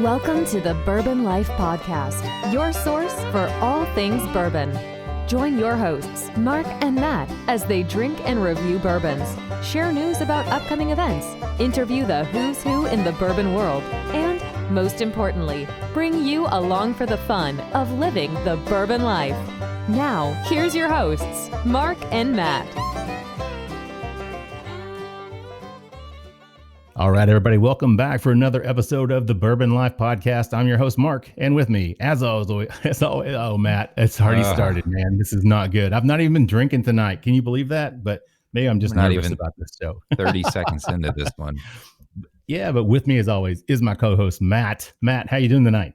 Welcome to the Bourbon Life Podcast, your source for all things bourbon. Join your hosts, Mark and Matt, as they drink and review bourbons, share news about upcoming events, interview the who's who in the bourbon world, and, most importantly, bring you along for the fun of living the bourbon life. Now, here's your hosts, Mark and Matt. All right, everybody, welcome back for another episode of the Bourbon Life Podcast. I'm your host, Mark, and with me, as always, oh, Matt, it's already started, man. This is not good. I've not even been drinking tonight. Can you believe that? But maybe I'm just nervous about this show. 30 seconds into this one. Yeah, but with me, as always, is my co-host, Matt. Matt, how you doing tonight?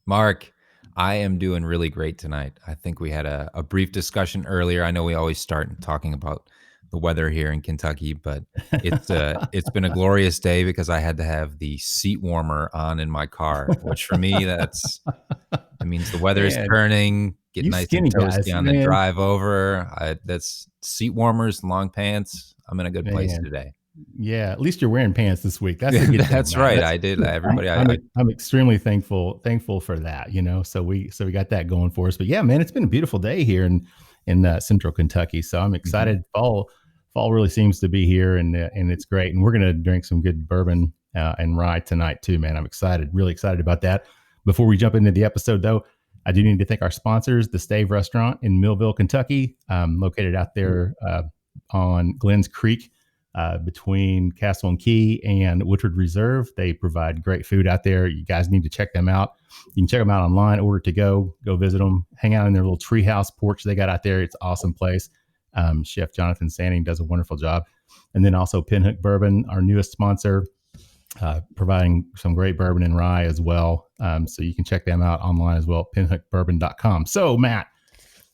Mark, I am doing really great tonight. I think we had a brief discussion earlier. I know we always start talking about the weather here in Kentucky, but it's been a glorious day because I had to have the seat warmer on in my car, which for me, it means the weather is turning, get nice and toasty on the drive over. That's seat warmers, long pants. I'm in a good place today. Yeah, at least you're wearing pants this week. That's a good thing, that's right. I did. Everybody, I'm extremely thankful for that. You know, so we got that going for us. But yeah, man, it's been a beautiful day here in Central Kentucky. So I'm excited. Fall really seems to be here, and it's great. And we're gonna drink some good bourbon and rye tonight too, man. I'm excited, really excited about that. Before we jump into the episode, though, I do need to thank our sponsors, the Stave Restaurant in Millville, Kentucky, located out there on Glens Creek, between Castle and Key and Woodford Reserve. They provide great food out there. You guys need to check them out. You can check them out online, order to go visit them, hang out in their little treehouse porch they got out there. It's an awesome place. Chef Jonathan Sanning does a wonderful job. And then also Pinhook Bourbon, our newest sponsor, providing some great bourbon and rye as well. So you can check them out online as well, pinhookbourbon.com. So Matt,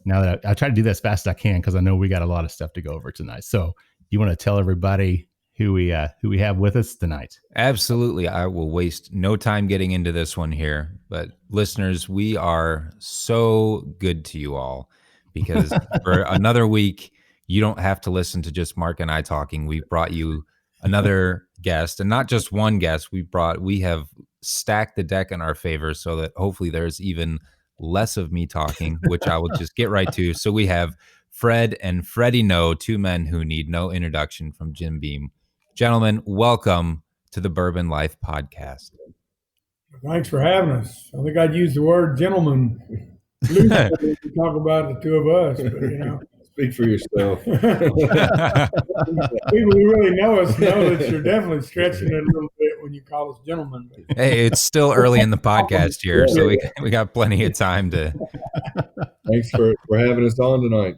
now that I try to do that as fast as I can, because I know we got a lot of stuff to go over tonight. So you want to tell everybody who we have with us tonight? Absolutely. I will waste no time getting into this one here. But listeners, we are so good to you all because for another week, you don't have to listen to just Mark and I talking. We brought you another guest, and not just one guest. We have stacked the deck in our favor so that hopefully there's even less of me talking, which I will just get right to. So we have Fred and Freddie Noe, two men who need no introduction from Jim Beam. Gentlemen, welcome to the Bourbon Life Podcast. Thanks for having us. I think I'd use the word gentleman loosely to talk about the two of us, but you know. Speak for yourself. People who really know us know that you're definitely stretching it a little bit when you call us gentlemen. Hey, it's still early in the podcast here, so we got plenty of time to. Thanks for having us on tonight.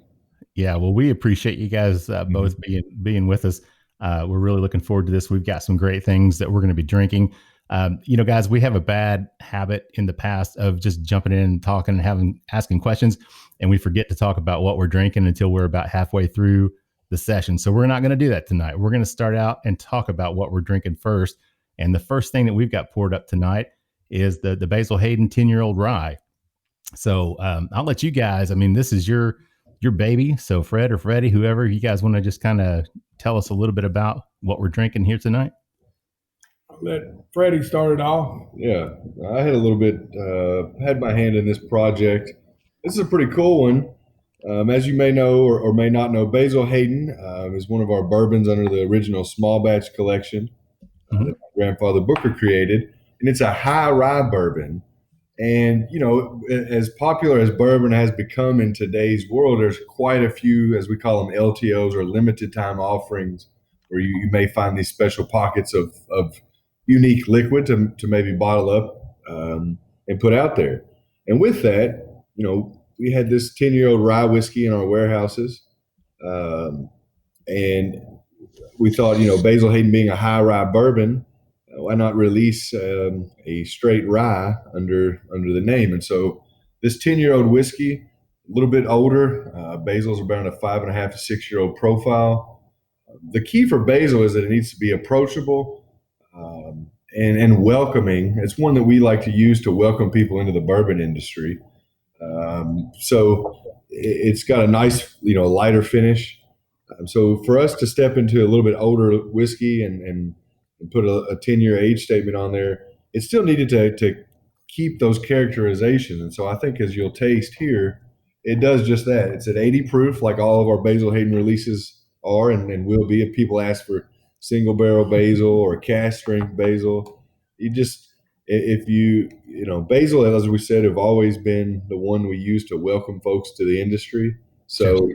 Yeah, well, we appreciate you guys both being with us. We're really looking forward to this. We've got some great things that we're going to be drinking. Guys, we have a bad habit in the past of just jumping in and talking and asking questions, and we forget to talk about what we're drinking until we're about halfway through the session. So we're not going to do that tonight. We're going to start out and talk about what we're drinking first. And the first thing that we've got poured up tonight is the Basil Hayden 10-year-old rye. So I'll let you guys, this is your baby. So Fred or Freddie, whoever, you guys want to just kind of tell us a little bit about what we're drinking here tonight? I'll let Freddie start it off. Yeah, I had a little bit, had my hand in this project. This is a pretty cool one. As you may know or may not know, Basil Hayden is one of our bourbons under the original small batch collection that my grandfather Booker created. And it's a high rye bourbon. And, as popular as bourbon has become in today's world, there's quite a few, as we call them, LTOs or limited time offerings, where you may find these special pockets of unique liquid to maybe bottle up and put out there. And with that, we had this 10-year-old rye whiskey in our warehouses. And we thought, Basil Hayden being a high rye bourbon, why not release a straight rye under the name? And so this 10-year-old whiskey, a little bit older, Basil's around a 5.5 to 6-year-old profile. The key for Basil is that it needs to be approachable and welcoming. It's one that we like to use to welcome people into the bourbon industry. So it's got a nice, lighter finish. So for us to step into a little bit older whiskey and put a 10-year age statement on there, it still needed to keep those characterizations. And so I think as you'll taste here, it does just that. It's at 80 proof, like all of our Basil Hayden releases are and will be. If people ask for single barrel Basil or cast strength Basil, Basil, as we said, have always been the one we use to welcome folks to the industry. So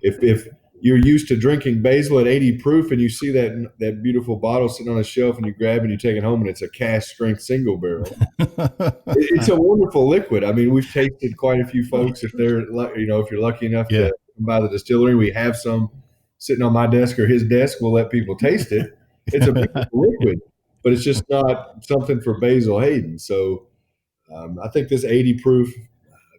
if you're used to drinking Basil at 80 proof and you see that beautiful bottle sitting on a shelf and you grab it and you take it home and it's a cast strength single barrel, it's a wonderful liquid. I mean, we've tasted quite a few folks. If you're lucky enough to come by the distillery, we have some sitting on my desk or his desk. We'll let people taste it. It's a beautiful liquid, but it's just not something for Basil Hayden. So I think this 80 proof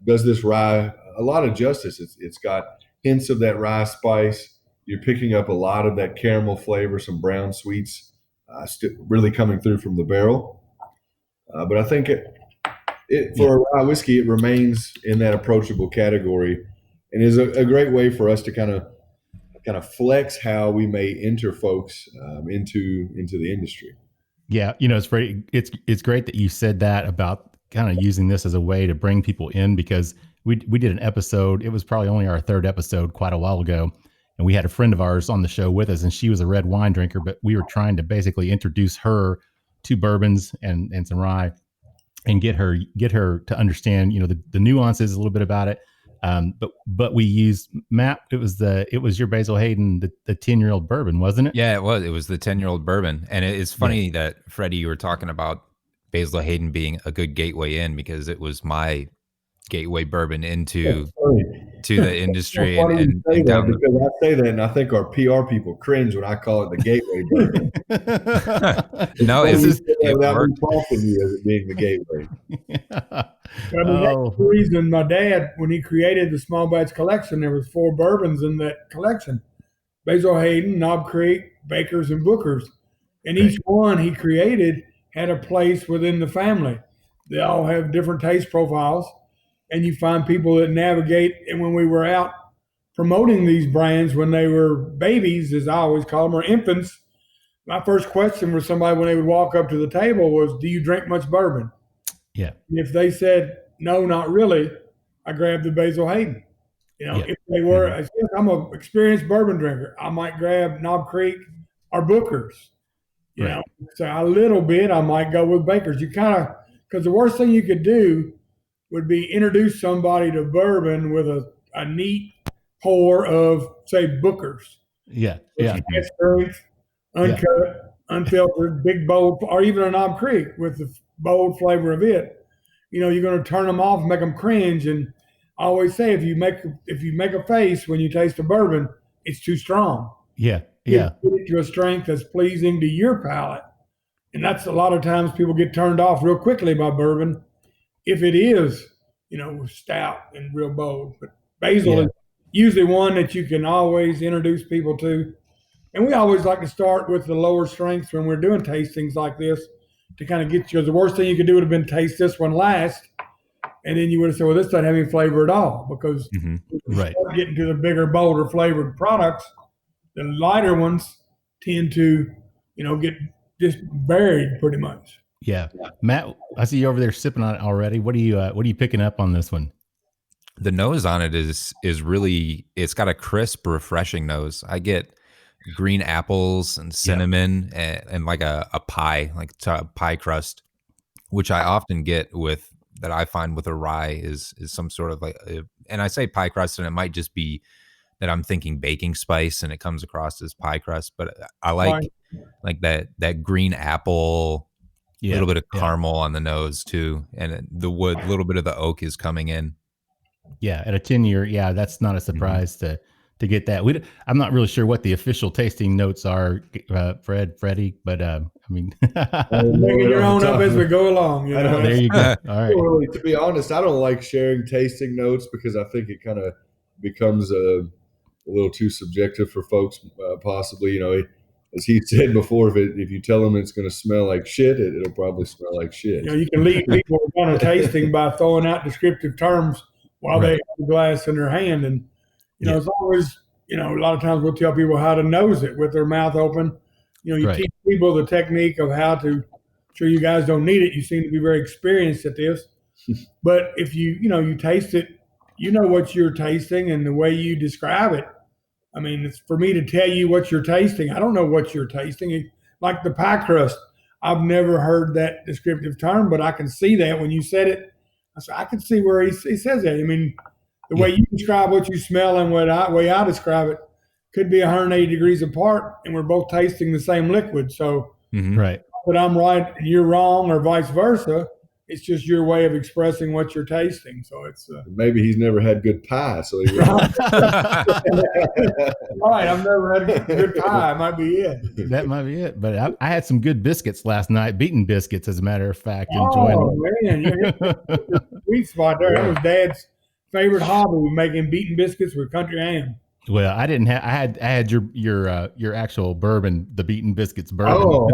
does this rye a lot of justice. It's got hints of that rye spice. You're picking up a lot of that caramel flavor, some brown sweets really coming through from the barrel. But I think for a rye whiskey, it remains in that approachable category and is a great way for us to kind of flex how we may enter folks into the industry. Yeah, it's great that you said that about kind of using this as a way to bring people in, because we did an episode. It was probably only our third episode quite a while ago. And we had a friend of ours on the show with us, and she was a red wine drinker, but we were trying to basically introduce her to bourbons and some rye and get her to understand, the nuances a little bit about it. But we used Matt. It was your Basil Hayden, the 10-year-old bourbon, wasn't it? Yeah, it was. It was the 10-year-old bourbon. And it's funny that Freddie, you were talking about Basil Hayden being a good gateway in, because it was my gateway bourbon into the industry. Because I say that and I think our PR people cringe when I call it the gateway bourbon. No, it's without me faulting you as it being the gateway. That's the reason my dad, when he created the small batch collection, there was 4 bourbons in that collection: Basil Hayden, Knob Creek, Baker's, and Booker's. And each one he created had a place within the family. They all have different taste profiles. And you find people that navigate. And when we were out promoting these brands, when they were babies, as I always call them, or infants, my first question for somebody when they would walk up to the table was, "Do you drink much bourbon?" Yeah. And if they said, "No, not really," I grabbed the Basil Hayden. If they were, I said, "I'm an experienced bourbon drinker," I might grab Knob Creek or Booker's. So a little bit, I might go with Baker's. Because the worst thing you could do would be introduce somebody to bourbon with a neat pour of, say, Booker's. Yeah. Strength, uncut, unfiltered, big, bold, or even a Knob Creek with the bold flavor of it. You're going to turn them off, make them cringe. And I always say, if you make a face when you taste a bourbon, it's too strong. Yeah. Get it to a strength that's pleasing to your palate. And that's a lot of times people get turned off real quickly by bourbon if it is, stout and real bold. But Basil is usually one that you can always introduce people to. And we always like to start with the lower strengths when we're doing tastings like this to kind of get you. The worst thing you could do would have been taste this one last. And then you would have said, well, this doesn't have any flavor at all, because start getting to the bigger, bolder flavored products, the lighter ones tend to, get just buried pretty much. Yeah. Matt, I see you over there sipping on it already. What are you picking up on this one? The nose on it is really, it's got a crisp, refreshing nose. I get green apples and cinnamon and like a pie, like pie crust, which I often get that I find with a rye is some sort of and I say pie crust, and it might just be that I'm thinking baking spice and it comes across as pie crust, but I like that green apple, a little bit of caramel on the nose too, and the wood, a little bit of the oak is coming in. Yeah, at a 10-year, that's not a surprise to get that. I'm not really sure what the official tasting notes are, Fred Freddie, but making your own up as we go along. There you go. All right. Really, to be honest, I don't like sharing tasting notes because I think it kind of becomes a little too subjective for folks. Possibly, as he said before, if you tell them it's going to smell like shit, it'll probably smell like shit. You can lead people on a tasting by throwing out descriptive terms while they have the glass in their hand. And, it's always, a lot of times we'll tell people how to nose it with their mouth open. You teach people the technique of how to sure you guys don't need it. You seem to be very experienced at this. But if you taste it, you know what you're tasting and the way you describe it. I mean, it's for me to tell you what you're tasting. I don't know what you're tasting. Like the pie crust, I've never heard that descriptive term, but I can see that when you said it. I can see where he says that. I mean, the way you describe what you smell and the way I describe it could be 180 degrees apart, and we're both tasting the same liquid. So, right. But I'm right and you're wrong, or vice versa. It's just your way of expressing what you're tasting. So it's maybe he's never had good pie. So he right. I've never had good pie. Might be it. That might be it. But I had some good biscuits last night, beaten biscuits, as a matter of fact. Oh man, you're sweet spot there. That was Dad's favorite hobby, making beaten biscuits with country ham. Well, I didn't have. I had your actual bourbon, the beaten biscuits bourbon.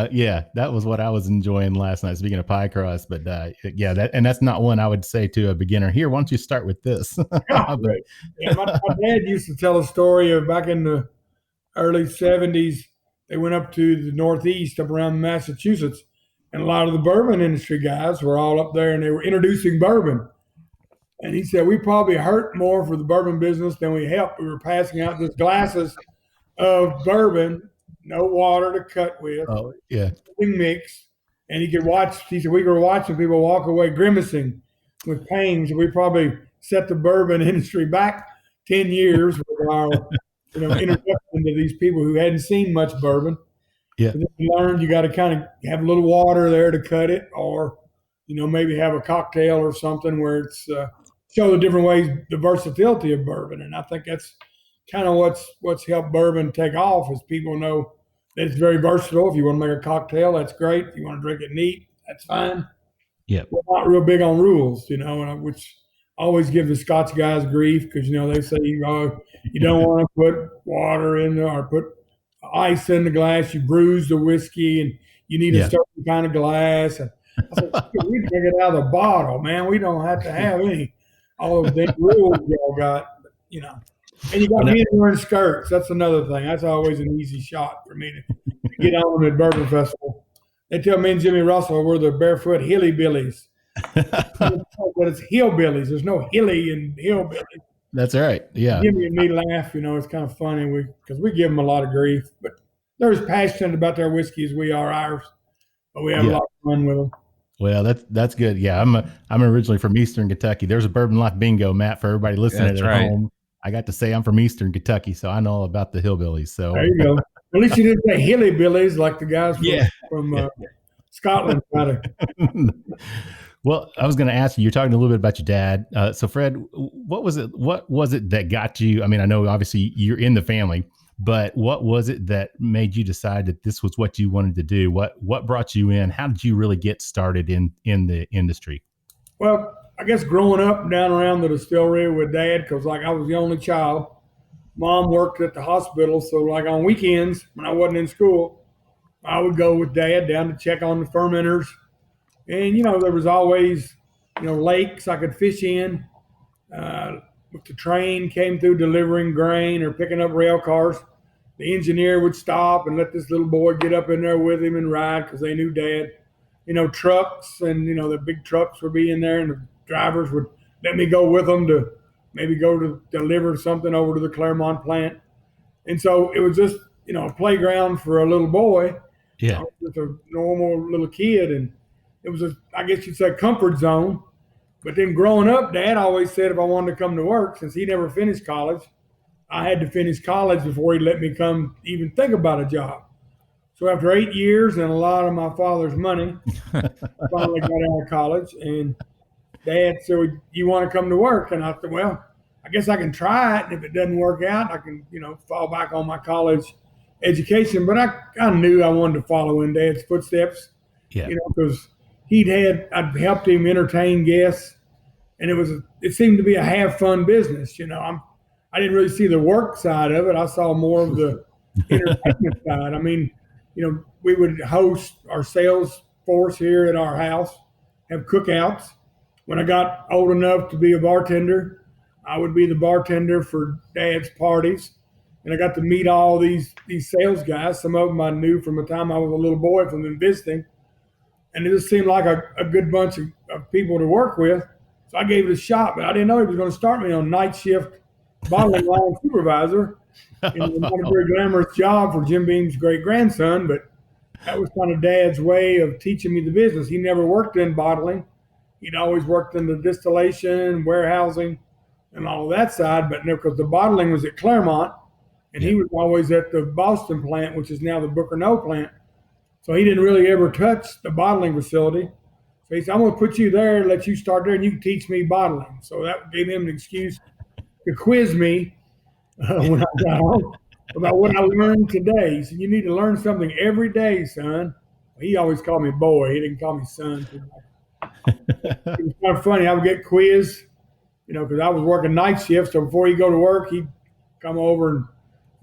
Yeah, that was what I was enjoying last night. Speaking of pie crust, but that's not one I would say to a beginner. Here, why don't you start with this? My dad used to tell a story of back in the early '70s. They went up to the Northeast, up around Massachusetts, and a lot of the bourbon industry guys were all up there, and they were introducing bourbon. And he said, we probably hurt more for the bourbon business than we helped. We were passing out just glasses of bourbon, no water to cut with. Oh, yeah. Mix. And he said, we were watching people walk away grimacing with pain. So we probably set the bourbon industry back 10 years with our introduction to these people who hadn't seen much bourbon. Yeah. And then we learned you got to kind of have a little water there to cut it, or, maybe have a cocktail or something where it's, show the different ways, the versatility of bourbon. And I think that's kind of what's helped bourbon take off, is people know that it's very versatile. If you want to make a cocktail, that's great. If you want to drink it neat, that's fine. Yeah. We're not real big on rules, which always give the Scotch guys grief, because, they say, you don't want to put water in there or put ice in the glass. You bruise the whiskey and you need a certain kind of glass. And I said, we drink it out of the bottle, man. We don't have to have all of the rules y'all got, And you got men wearing skirts. That's another thing. That's always an easy shot for me to get on at Bourbon Festival. They tell me and Jimmy Russell we're the barefoot hillybillies. But it's hillbillies. There's no hilly in hillbilly. That's right. Yeah. Jimmy and me laugh. It's kind of funny because we give them a lot of grief. But they're as passionate about their whiskey as we are ours. But we have a lot of fun with them. Well, that's good. Yeah, I'm originally from Eastern Kentucky. There's a Bourbon Life bingo, Matt, for everybody listening at home. I got to say I'm from Eastern Kentucky, so I know all about the hillbillies. So there you go. At least you didn't say hillybillies like the guys from Scotland. Well, I was going to ask you. You're talking a little bit about your dad. So, Fred, what was it that got you? I mean, I know obviously you're in the family, but what was it that made you decide that this was what you wanted to do? What brought you in? How did you really get started in the industry? Well, I guess growing up down around the distillery with Dad, because I was the only child. Mom worked at the hospital, so on weekends when I wasn't in school, I would go with Dad down to check on the fermenters. And, there was always, lakes I could fish in. If the train came through delivering grain or picking up rail cars, the engineer would stop and let this little boy get up in there with him and ride, because they knew Dad. Trucks and, the big trucks would be in there, and the drivers would let me go with them to maybe go to deliver something over to the Claremont plant. And so it was just, a playground for a little boy. Yeah. Just a normal little kid. And it was I guess you'd say, comfort zone. But then growing up, Dad always said if I wanted to come to work, since he never finished college, I had to finish college before he'd let me come even think about a job. So after 8 years and a lot of my father's money, I finally got out of college. And Dad said, you want to come to work? And I thought, well, I guess I can try it. And if it doesn't work out, I can, fall back on my college education. But I knew I wanted to follow in Dad's footsteps, because I'd helped him entertain guests. And it seemed to be a have fun business. I didn't really see the work side of it. I saw more of the entertainment side. I mean, we would host our sales force here at our house, have cookouts. When I got old enough to be a bartender, I would be the bartender for Dad's parties. and I got to meet all these sales guys. Some of them I knew from the time I was a little boy from them visiting, and it just seemed like a good bunch of people to work with. So I gave it a shot, but I didn't know he was going to start me on night shift bottling line supervisor. It was not a very glamorous job for Jim Beam's great grandson, but that was kind of Dad's way of teaching me the business. He never worked in bottling. He'd always worked in the distillation, warehousing, and all of that side, but because the bottling was at Claremont, and he was always at the Boston plant, which is now the Bourbon Life plant. So he didn't really ever touch the bottling facility. So he said, I'm going to put you there, let you start there, and you can teach me bottling. So that gave him an excuse to quiz me when I got home about what I learned today. He said, you need to learn something every day, son. He always called me boy. He didn't call me son. It was kind of funny. I would get quizzed, because I was working night shift. So before he'd go to work, he'd come over and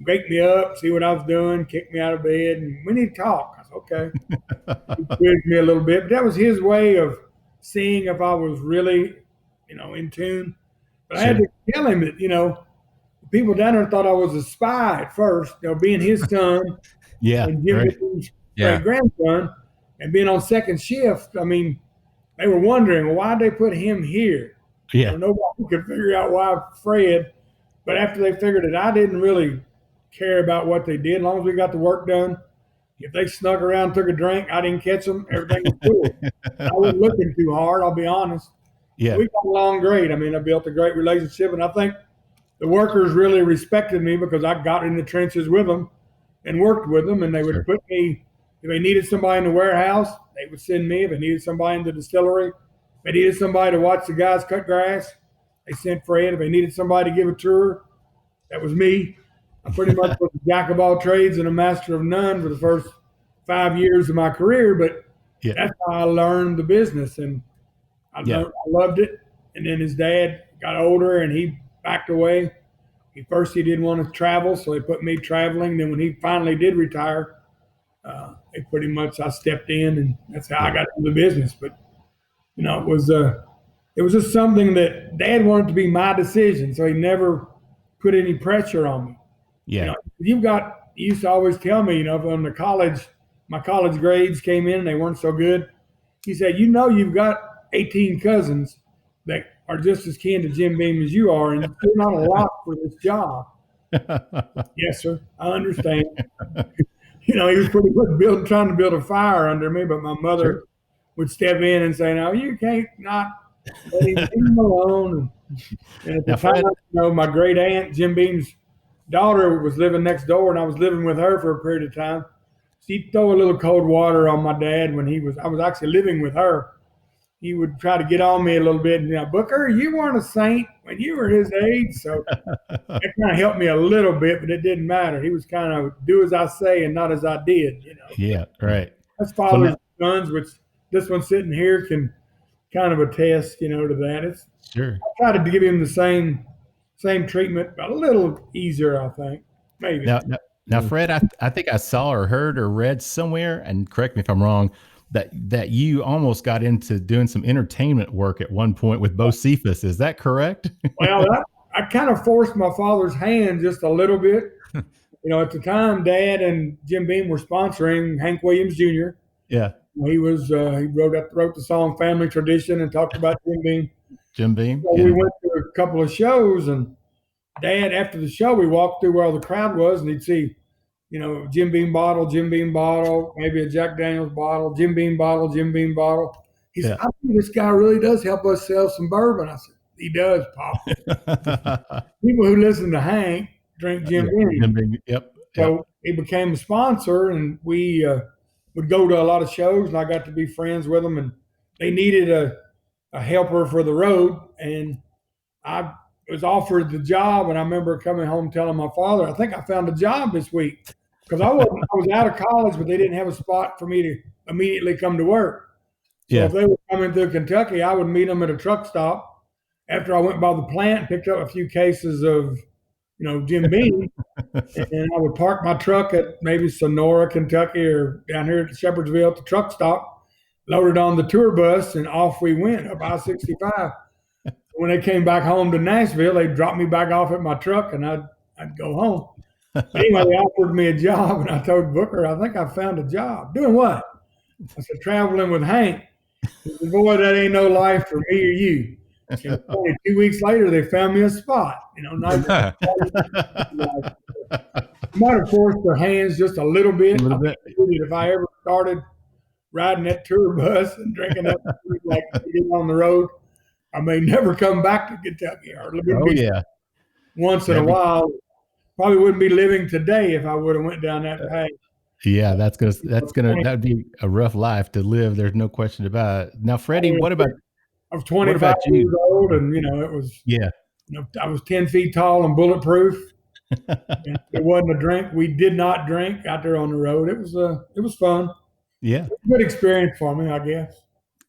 wake me up, see what I was doing, kick me out of bed, and we need to talk. I said, okay. He quizzed me a little bit, but that was his way of seeing if I was really, in tune. But I had to tell him that, people down there thought I was a spy at first, being his son and Jim Beam's great grandson, and being on second shift. I mean, they were wondering, well, why'd they put him here? Yeah. Nobody could figure out why Fred. But after they figured it, I didn't really care about what they did. As long as we got the work done. If they snuck around, took a drink, I didn't catch them. Everything was cool. I wasn't looking too hard, I'll be honest. Yeah. We got along great. I mean, I built a great relationship, and I think the workers really respected me because I got in the trenches with them and worked with them, and they would put me, if they needed somebody in the warehouse, they would send me. If they needed somebody in the distillery, if they needed somebody to watch the guys cut grass, they sent Fred. If they needed somebody to give a tour, that was me. I pretty much was a jack of all trades and a master of none for the first 5 years of my career, but that's how I learned the business, and I loved it. And then his dad got older, and he backed away. He didn't want to travel, so they put me traveling. Then when he finally did retire, I stepped in, and that's how I got into the business. But it was just something that Dad wanted to be my decision, so he never put any pressure on me. Yeah. He used to always tell me, when my college grades came in and they weren't so good. He said, you've got 18 cousins that are just as kin to Jim Beam as you are, and you're not a lot for this job. Yes, sir. I understand. He was pretty good trying to build a fire under me, but my mother would step in and say, no, you can't not let him alone. And at the time, my great aunt, Jim Beam's daughter, was living next door, and I was living with her for a period of time. She'd throw a little cold water on my dad when I was actually living with her. He would try to get on me a little bit. And, Booker, you weren't a saint when you were his age. So that kind of helped me a little bit, but it didn't matter. He was kind of do as I say and not as I did, Yeah, right. That's fathers and sons, which this one sitting here can kind of attest, to that. I tried to give him the same treatment, but a little easier, I think, maybe. Now, Fred, I think I saw or heard or read somewhere, and correct me if I'm wrong, that you almost got into doing some entertainment work at one point with Bo Cephas. Is that correct? Well, I kind of forced my father's hand just a little bit. At the time, Dad and Jim Beam were sponsoring Hank Williams Jr. Yeah. He wrote the song Family Tradition and talked about Jim Beam. Jim Beam. So we went to a couple of shows, and Dad, after the show, we walked through where all the crowd was, and he'd see, Jim Beam bottle, maybe a Jack Daniels bottle, Jim Beam bottle. He said, I think this guy really does help us sell some bourbon. I said, he does, Pop. People who listen to Hank drink Jim Beam. Jim Beam. Yep. So he became a sponsor, and we would go to a lot of shows, and I got to be friends with them, and they needed a helper for the road, and I was offered the job, and I remember coming home telling my father, I think I found a job this week, because I was out of college, but they didn't have a spot for me to immediately come to work. So if they were coming through Kentucky, I would meet them at a truck stop after I went by the plant, picked up a few cases of, Jim Beam, and I would park my truck at maybe Sonora, Kentucky, or down here at Shepherdsville at the truck stop, loaded on the tour bus, and off we went up I-65. When they came back home to Nashville, they dropped me back off at my truck, and I'd go home. Anyway, they offered me a job, and I told Booker, I think I found a job. Doing what? I said, traveling with Hank. He said, boy, that ain't no life for me or you. And only 2 weeks later, they found me a spot. Nice. Might have forced their hands just a little bit. If I ever started riding that tour bus and drinking that like getting on the road, I may never come back to Kentucky. Or once in a while. Probably wouldn't be living today if I would have went down that path. Yeah, that'd be a rough life to live. There's no question about it. Now, Freddie, what about? I was 25 years old, and it was I was 10 feet tall and bulletproof. And it wasn't a drink. We did not drink out there on the road. It was fun. Yeah, it was a good experience for me, I guess.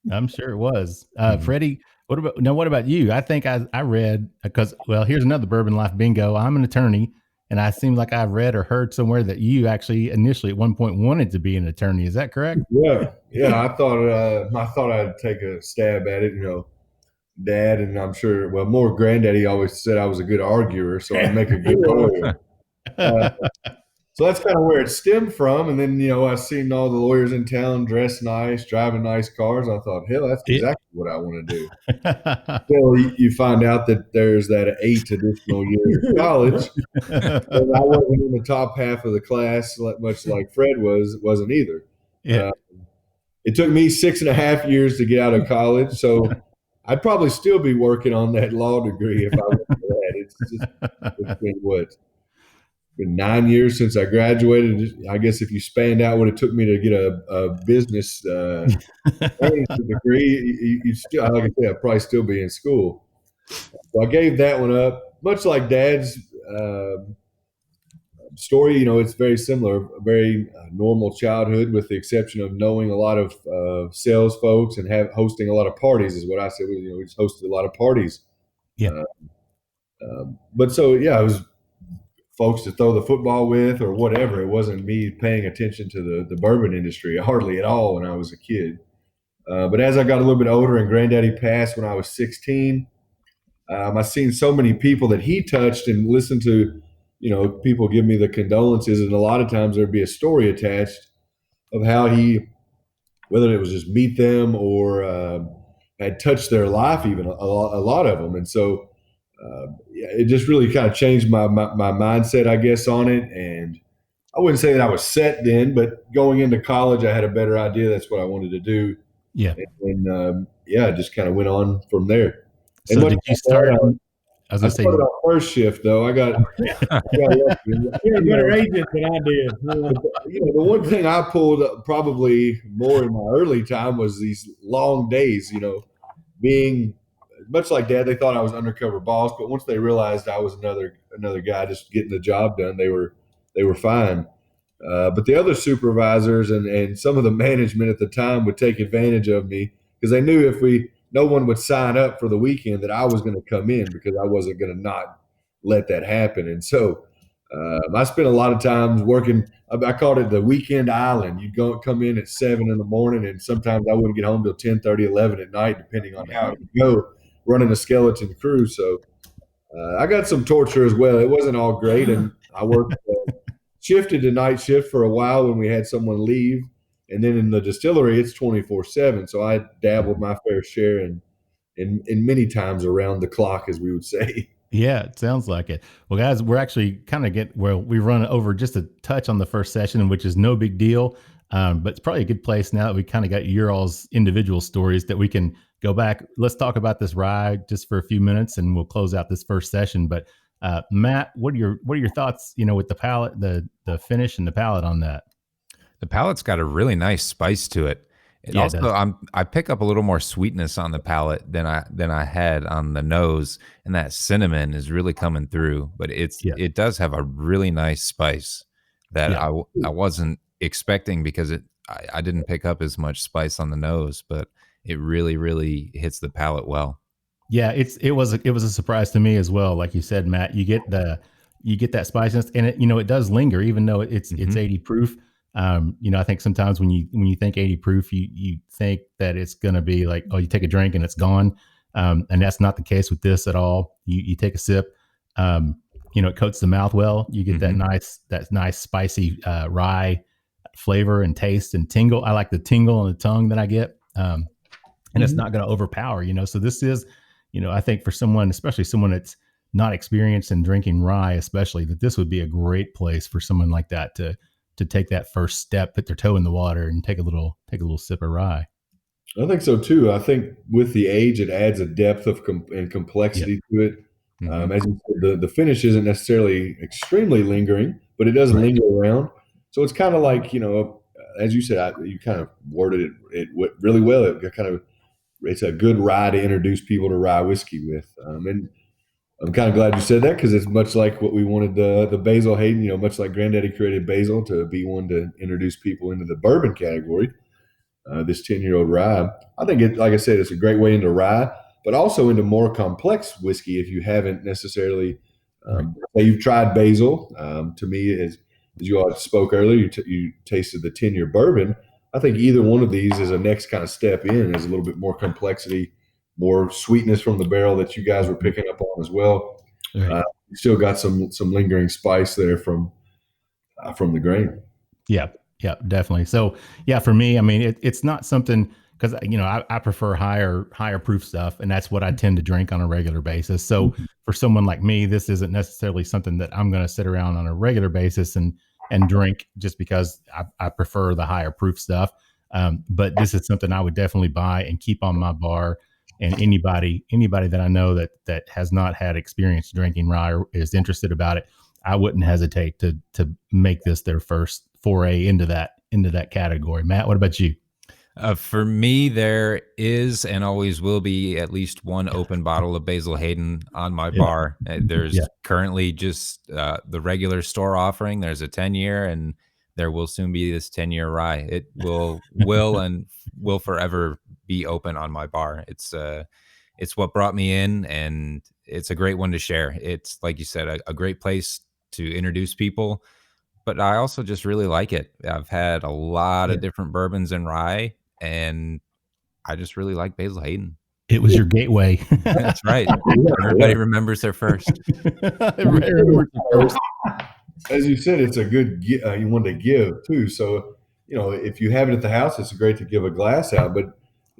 I'm sure it was. Freddie, what about you? I think I read because here's another Bourbon Life bingo. I'm an attorney. And I seem like I've read or heard somewhere that you actually initially at one point wanted to be an attorney. Is that correct? Yeah. I thought I'd take a stab at it. Dad, and I'm sure, more Granddaddy always said I was a good arguer, so I'd make a good lawyer. So that's kind of where it stemmed from. And then, I seen all the lawyers in town dressed nice, driving nice cars. I thought, hell, that's exactly what I want to do. Until you find out that there's that 8 additional years of college. And I wasn't in the top half of the class, much like Fred wasn't either. Yeah. It took me 6.5 years to get out of college. So I'd probably still be working on that law degree if I went for that. It's been 9 years since I graduated. I guess if you spanned out what it took me to get a business degree, you still, like I said, I'd probably still be in school. So I gave that one up. Much like Dad's story, it's very similar, a very normal childhood, with the exception of knowing a lot of sales folks and hosting a lot of parties is what I said. We just hosted a lot of parties. Yeah. But so, it was folks to throw the football with or whatever. It wasn't me paying attention to the bourbon industry hardly at all when I was a kid. But as I got a little bit older and Granddaddy passed when I was 16, I seen so many people that he touched and listened to, people give me the condolences. And a lot of times there'd be a story attached of how he, whether it was just meet them or had touched their life, even a lot of them. And so, it just really kind of changed my mindset, I guess, on it. And I wouldn't say that I was set then, but going into college, I had a better idea. That's what I wanted to do. Yeah. And it just kind of went on from there. So did you start? I started on first shift, though. I got You're a better agent than I did. The one thing I pulled up probably more in my early time was these long days, being much like Dad. They thought I was undercover boss, but once they realized I was another guy just getting the job done, they were fine. But the other supervisors and some of the management at the time would take advantage of me because they knew if no one would sign up for the weekend that I was going to come in because I wasn't going to not let that happen. And so I spent a lot of times working. I called it the weekend island. You'd come in at 7 in the morning, and sometimes I wouldn't get home till 10:30, 11 at night, depending on how it would go, running a skeleton crew. So I got some torture as well. It wasn't all great, and I worked shifted to night shift for a while when we had someone leave. And then in the distillery, it's 24/7. So I dabbled my fair share in many times around the clock, as we would say. Yeah, it sounds like it. Well, guys, we're actually kind of we run over just a touch on the first session, which is no big deal. But it's probably a good place now that we kind of got your all's individual stories that we can go back. Let's talk about this ride just for a few minutes, and we'll close out this first session. But Matt, what are your thoughts? With the palate, the finish and the palate on that. The palate's got a really nice spice to it. It also, I pick up a little more sweetness on the palate than I had on the nose, and that cinnamon is really coming through. But it does have a really nice spice that I wasn't expecting because I didn't pick up as much spice on the nose, but it really, really hits the palate well. Yeah, it was a surprise to me as well. Like you said, Matt, you get that spiciness, and it does linger even though it's 80 proof. I think sometimes when you think 80 proof, you think that it's going to be like, oh, you take a drink and it's gone. And that's not the case with this at all. You take a sip. it coats the mouth well. You get that nice spicy rye flavor and taste and tingle. I like the tingle on the tongue that I get. And it's not going to overpower, so this is, I think for someone, especially someone that's not experienced in drinking rye, especially, that this would be a great place for someone like that to take that first step, put their toe in the water and take a little sip of rye. I think so too. I think with the age, it adds a depth of and complexity to it. As you said, the finish isn't necessarily extremely lingering, but it doesn't linger around. So it's kind of like, as you said, you kind of worded it really well. It's a good rye to introduce people to rye whiskey with. And I'm kind of glad you said that, because it's much like what we wanted the Basil Hayden, much like Granddaddy created Basil to be one to introduce people into the bourbon category. This 10-year-old rye, I think like I said, it's a great way into rye, but also into more complex whiskey if you haven't necessarily. You've tried Basil. To me, as you all spoke earlier, you tasted the 10-year bourbon. I think either one of these is a next kind of step in, is a little bit more complexity, more sweetness from the barrel that you guys were picking up on as well. You still got some lingering spice there from the grain. Yeah, definitely. So yeah, for me, I mean, it's not something, because I prefer higher proof stuff, and that's what I tend to drink on a regular basis. So for someone like me, this isn't necessarily something that I'm going to sit around on a regular basis and drink, just because I prefer the higher proof stuff. But this is something I would definitely buy and keep on my bar. And anybody that I know that has not had experience drinking rye or is interested about it, I wouldn't hesitate to make this their first foray into that category. Matt, what about you? For me, there is and always will be at least one open bottle of Basil Hayden on my bar. There's currently just the regular store offering. There's a 10-year, and there will soon be this 10-year rye. It will and will forever be open on my bar. It's what brought me in, and it's a great one to share. It's, like you said, a great place to introduce people, but I also just really like it. I've had a lot of different bourbons and rye, and I just really like Basil Hayden. It was your gateway. That's right. Everybody remembers their first. As you said, it's a good you want to give too. So, if you have it at the house, it's great to give a glass out. But,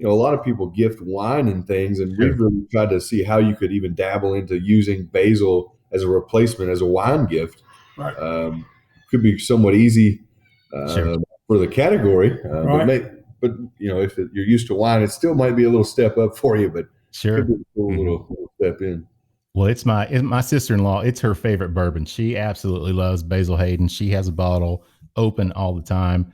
a lot of people gift wine and things, and we've really tried to see how you could even dabble into using basil as a replacement, as a wine gift. Right. Could be somewhat easy for the category. But if you're used to wine, it still might be a little step up for you. But could be a cool little step in. Well, it's my sister-in-law. It's her favorite bourbon. She absolutely loves Basil Hayden. She has a bottle open all the time.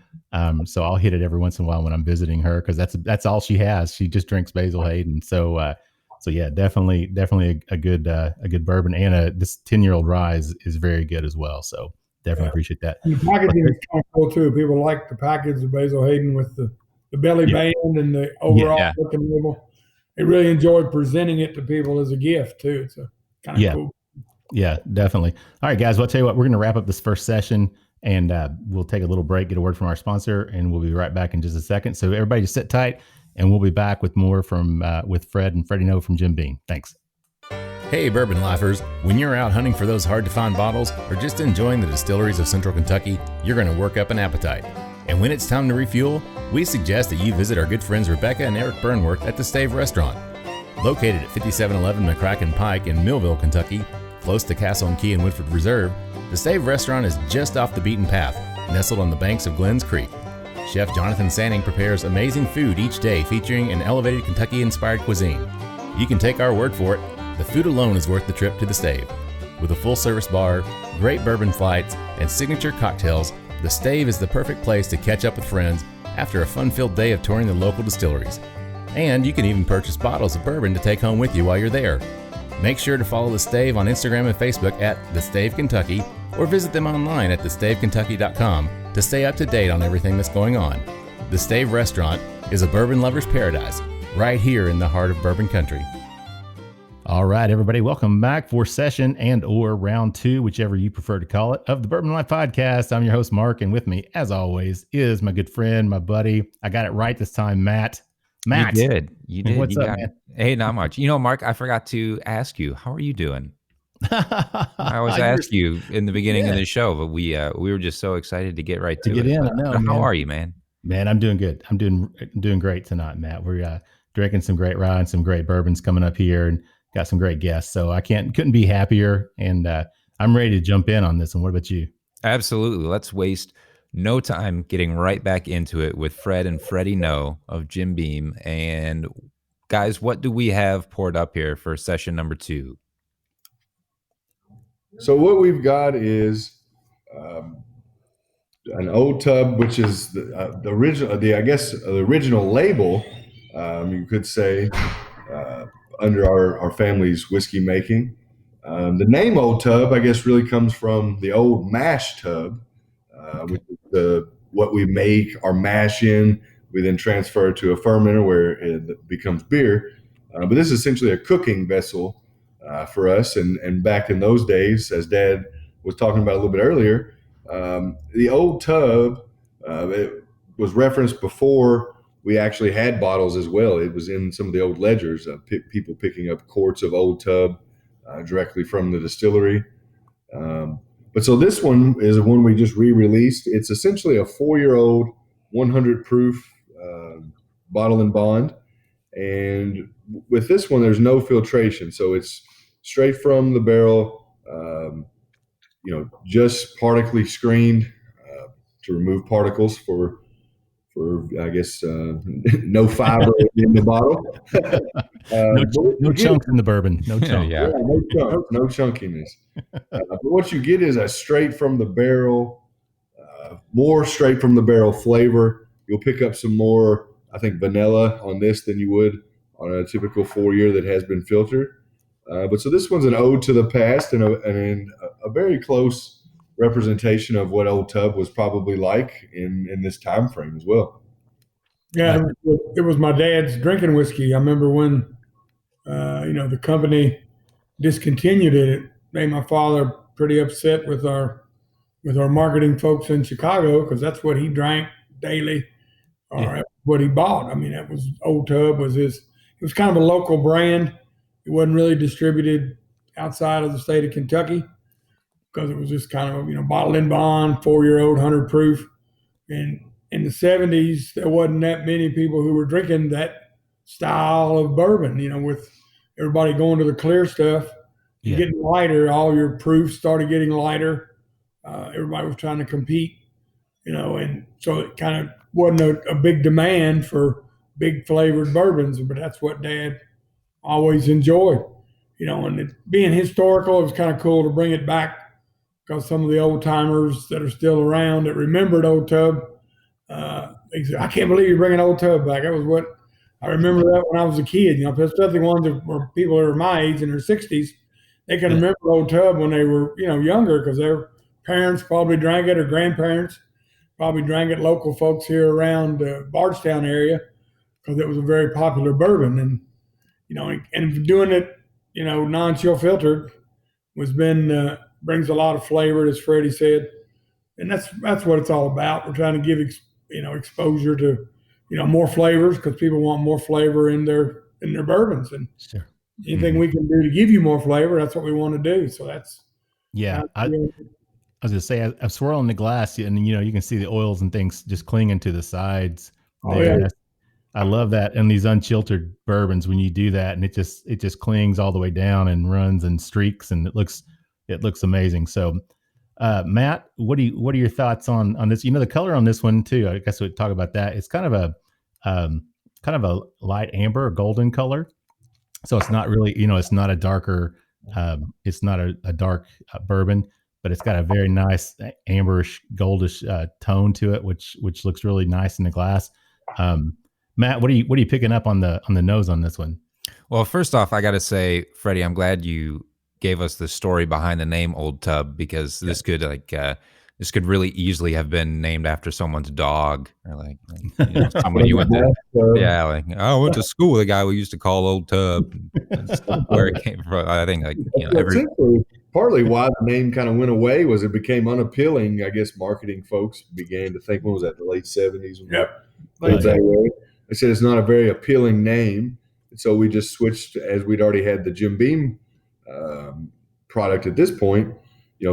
So I'll hit it every once in a while when I'm visiting her, because that's all she has. She just drinks Basil Hayden. So yeah, definitely a good bourbon, and this 10-year-old rye is very good as well. So definitely appreciate that. And the packaging is kind of cool too. People like the package of Basil Hayden with the belly band and the overall looking label. They really enjoyed presenting it to people as a gift too. It's a kind of cool. Yeah, definitely. All right, guys, well, I'll tell you what, we're going to wrap up this first session, and we'll take a little break, get a word from our sponsor, and we'll be right back in just a second. So everybody just sit tight, and we'll be back with more from with Fred and Freddie Noe from Jim Beam. Thanks. Hey, Bourbon Lifers. When you're out hunting for those hard-to-find bottles or just enjoying the distilleries of Central Kentucky, you're going to work up an appetite. And when it's time to refuel, we suggest that you visit our good friends Rebecca and Eric Burnworth at the Stave Restaurant. Located at 5711 McCracken Pike in Millville, Kentucky, close to Castle and Key and Woodford Reserve, the Stave Restaurant is just off the beaten path, nestled on the banks of Glens Creek. Chef Jonathan Sanning prepares amazing food each day featuring an elevated Kentucky-inspired cuisine. You can take our word for it, the food alone is worth the trip to the Stave. With a full-service bar, great bourbon flights, and signature cocktails, the Stave is the perfect place to catch up with friends after a fun-filled day of touring the local distilleries. And you can even purchase bottles of bourbon to take home with you while you're there. Make sure to follow the Stave on Instagram and Facebook at The Stave Kentucky, or visit them online at thestavekentucky.com to stay up to date on everything that's going on. The Stave Restaurant is a bourbon lover's paradise right here in the heart of bourbon country. All right, everybody, welcome back for session and or round two, whichever you prefer to call it, of the Bourbon Life Podcast. I'm your host, Mark, and with me, as always, is my good friend, my buddy. I got it right this time, Matt. You did. What's up, man? Hey, not much. Mark, I forgot to ask you, how are you doing? I always ask you in the beginning of the show, but we were just so excited to get right to get it. in. But, I know, how man. are you, man? Man, I'm doing good. I'm doing great tonight, Matt. We're drinking some great rye and some great bourbons coming up here, and got some great guests. So I couldn't be happier, and I'm ready to jump in on this one. What about you? Absolutely. Let's waste no time getting right back into it with Fred and Freddie Noe of Jim Beam. And guys, what do we have poured up here for session number 2? So what we've got is an Old Tub, which is the original, the original label, you could say, under our family's whiskey making. The name Old Tub, I guess, really comes from the old mash tub, which is what we make our mash in. We then transfer it to a fermenter where it becomes beer. But this is essentially a cooking vessel for us. And back in those days, as Dad was talking about a little bit earlier, the Old Tub, it was referenced before we actually had bottles as well. It was in some of the old ledgers, people picking up quarts of Old Tub directly from the distillery. But so this one is one we just re-released. It's essentially a 4-year-old 100 proof bottle and bond. And with this one, there's no filtration. So it's straight from the barrel, just particly screened to remove particles for I guess, no fiber in the bottle. No chunks in the bourbon. No chunks. Yeah. No chunkiness. But what you get is a straight from the barrel, more straight from the barrel flavor. You'll pick up some more, I think, vanilla on this than you would on a typical 4-year that has been filtered. But so this one's an ode to the past and a very close representation of what Old Tub was probably like in this time frame as well. Yeah, it was my dad's drinking whiskey. I remember when the company discontinued it. It made my father pretty upset with our marketing folks in Chicago, because that's what he drank daily, or what he bought. I mean, that was Old Tub was his. It was kind of a local brand. It wasn't really distributed outside of the state of Kentucky, because it was just kind of bottled in bond, 4-year-old 100 proof. And in the 70s, there wasn't that many people who were drinking that style of bourbon. With everybody going to the clear stuff, getting lighter, all your proofs started getting lighter. Everybody was trying to compete, and so it kind of wasn't a big demand for big flavored bourbons. But that's what Dad always enjoyed, and it being historical, it was kind of cool to bring it back, because some of the old timers that are still around that remembered Old Tub, they said, "I can't believe you're bringing Old Tub back." That was what I remember that when I was a kid. Especially ones that were people that were my age in their 60s, they can remember Old Tub when they were younger, because their parents probably drank it, or grandparents probably drank it. Local folks here around Bardstown area, because it was a very popular bourbon, and and doing it non-chill filtered brings a lot of flavor, as Freddie said, and that's what it's all about. We're trying to give exposure to more flavors, because people want more flavor in their bourbons, and anything we can do to give you more flavor, that's what we want to do. So that's I was gonna say, I'm swirling the glass, and you can see the oils and things just clinging to the sides. I love that. And these unchiltered bourbons, when you do that, and it just clings all the way down and runs and streaks, and it looks amazing. So, Matt, what are your thoughts on this? The color on this one too. I guess we'll talk about that. It's kind of a light amber or golden color. So it's not really, it's not a darker, it's not a dark bourbon, but it's got a very nice amberish, goldish tone to it, which looks really nice in the glass. Matt, what are you picking up on the nose on this one? Well, first off, I got to say, Freddie, I'm glad you gave us the story behind the name Old Tub, because this could really easily have been named after someone's dog, or someone you went to. I went to school with a guy we used to call Old Tub. That's where it came from. I think partly why the name kind of went away was it became unappealing. I guess marketing folks began to think, when was that, the late 70s? They said it's not a very appealing name. And so we just switched, as we'd already had the Jim Beam product at this point.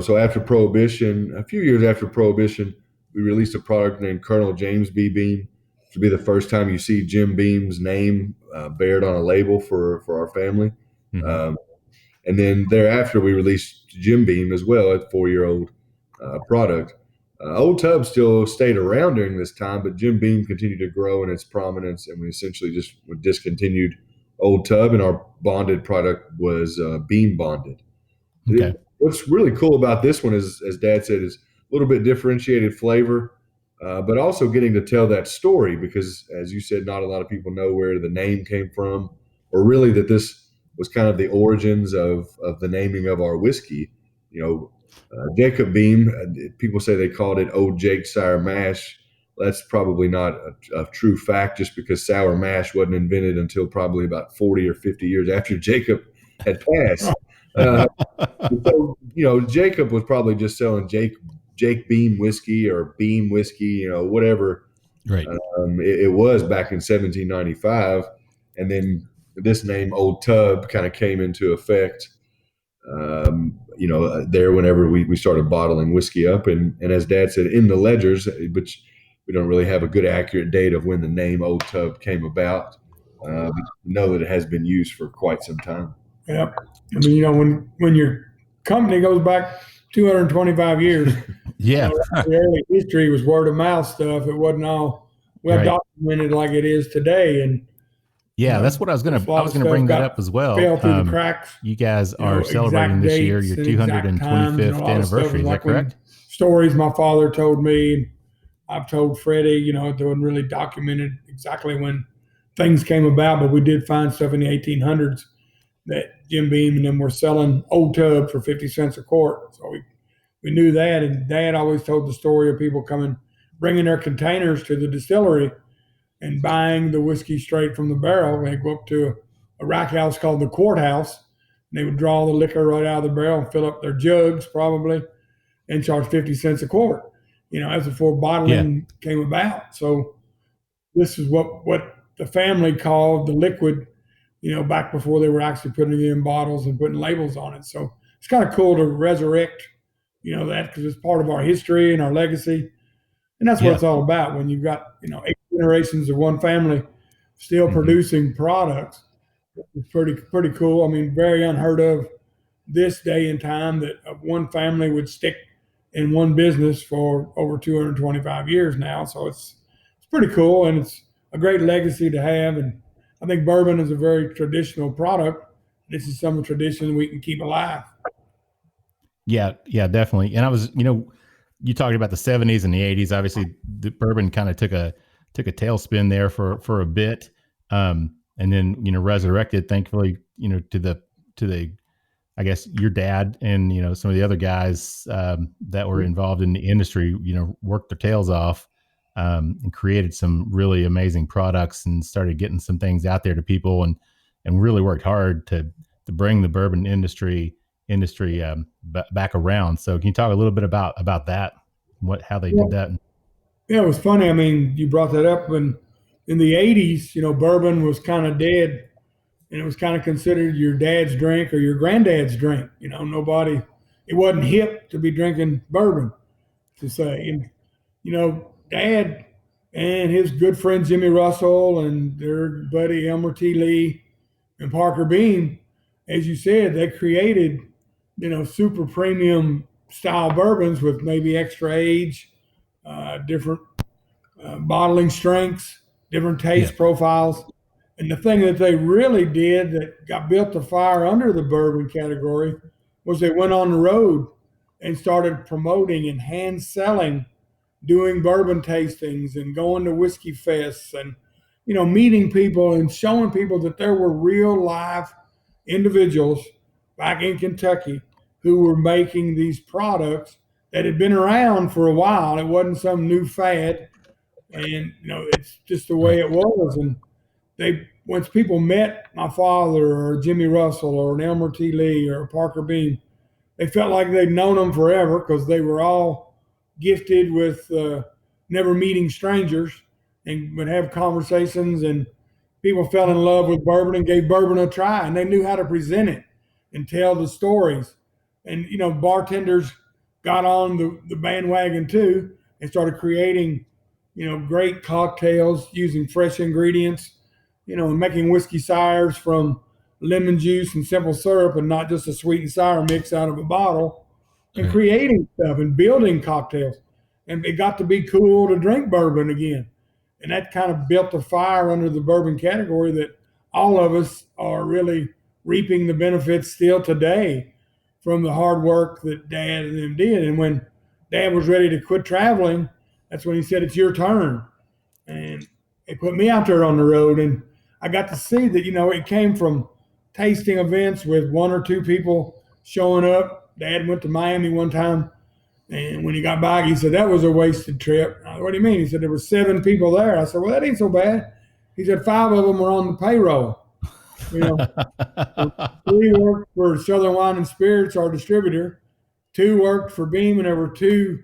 So after Prohibition, a few years after Prohibition, we released a product named Colonel James B. Beam, which will be the first time you see Jim Beam's name bared on a label for our family. Mm-hmm. And then thereafter, we released Jim Beam as well, a 4-year-old product. Old Tub still stayed around during this time, but Jim Beam continued to grow in its prominence, and we essentially just discontinued Old Tub, and our bonded product was Beam Bonded. Okay. What's really cool about this one is, as Dad said, is a little bit differentiated flavor, but also getting to tell that story because, as you said, not a lot of people know where the name came from, or really that this was kind of the origins of the naming of our whiskey. Jacob Beam, people say they called it Old Jake Sour Mash. That's probably not a true fact, just because sour mash wasn't invented until probably about 40 or 50 years after Jacob had passed. So, Jacob was probably just selling Jake Beam whiskey or Beam whiskey, whatever. Right. It was back in 1795. And then this name Old Tub kind of came into effect, there whenever we started bottling whiskey up. And as Dad said, in the ledgers, which we don't really have a good accurate date of when the name Old Tub came about, we know that it has been used for quite some time. Yeah. I mean, when your company goes back 225 years, yeah, the early history was word of mouth stuff. It wasn't all well documented like it is today. And yeah, that's what I was gonna bring that up as well. Fell through the cracks. You guys are celebrating this year your 225th anniversary. Is that correct? Stories my father told me, and I've told Freddie. It wasn't really documented exactly when things came about, but we did find stuff in the 1800s that Jim Beam and them were selling Old Tub for 50 cents a quart. So we knew that, and Dad always told the story of people bringing their containers to the distillery and buying the whiskey straight from the barrel. They'd go up to a rack house called the courthouse, and they would draw the liquor right out of the barrel and fill up their jugs probably and charge 50 cents a quart, as before bottling came about. So this is what the family called the liquid, back before they were actually putting it in bottles and putting labels on it. So it's kind of cool to resurrect, that because it's part of our history and our legacy. And that's what it's all about when you've got, 8 generations of one family still producing products. It's pretty cool. I mean, very unheard of this day and time that one family would stick in one business for over 225 years now. So it's pretty cool, and it's a great legacy to have. And I think bourbon is a very traditional product. This is some tradition we can keep alive. Yeah, definitely. And I was, you talked about the 70s and the 80s. Obviously, the bourbon kind of took a tailspin there for a bit, and then resurrected. Thankfully, to the I guess your dad and some of the other guys that were involved in the industry, worked their tails off and created some really amazing products and started getting some things out there to people and really worked hard to bring the bourbon industry back around. So can you talk a little bit about that, how they did that? Yeah, it was funny. I mean, you brought that up when in the 80s, bourbon was kind of dead, and it was kind of considered your dad's drink or your granddad's drink. It wasn't hip to be drinking bourbon, to say. And, Dad and his good friend Jimmy Russell and their buddy Elmer T. Lee and Parker Beam, as you said, they created, super premium style bourbons with maybe extra age, different bottling strengths, different taste profiles. And the thing that they really did that got built the fire under the bourbon category was they went on the road and started promoting and hand selling, doing bourbon tastings and going to whiskey fests and, meeting people and showing people that there were real live individuals back in Kentucky who were making these products that had been around for a while. It wasn't some new fad. And, it's just the way it was. And once people met my father or Jimmy Russell or an Elmer T. Lee or Parker Beam, they felt like they'd known them forever because they were all gifted with never meeting strangers and would have conversations, and people fell in love with bourbon and gave bourbon a try, and they knew how to present it and tell the stories And, bartenders got on the bandwagon too and started creating, great cocktails using fresh ingredients, and making whiskey sours from lemon juice and simple syrup and not just a sweet and sour mix out of a bottle, and creating stuff and building cocktails. And it got to be cool to drink bourbon again. And that kind of built a fire under the bourbon category that all of us are really reaping the benefits still today from the hard work that Dad and them did. And when Dad was ready to quit traveling, that's when he said, it's your turn. And they put me out there on the road. And I got to see that, it came from tasting events with one or two people showing up. Dad went to Miami one time. And when he got back, he said, that was a wasted trip. What do you mean? He said, there were 7 people there. I said, well, that ain't so bad. He said, 5 of them were on the payroll. 3 worked for Southern Wine and Spirits, our distributor. 2 worked for Beam, and there were 2,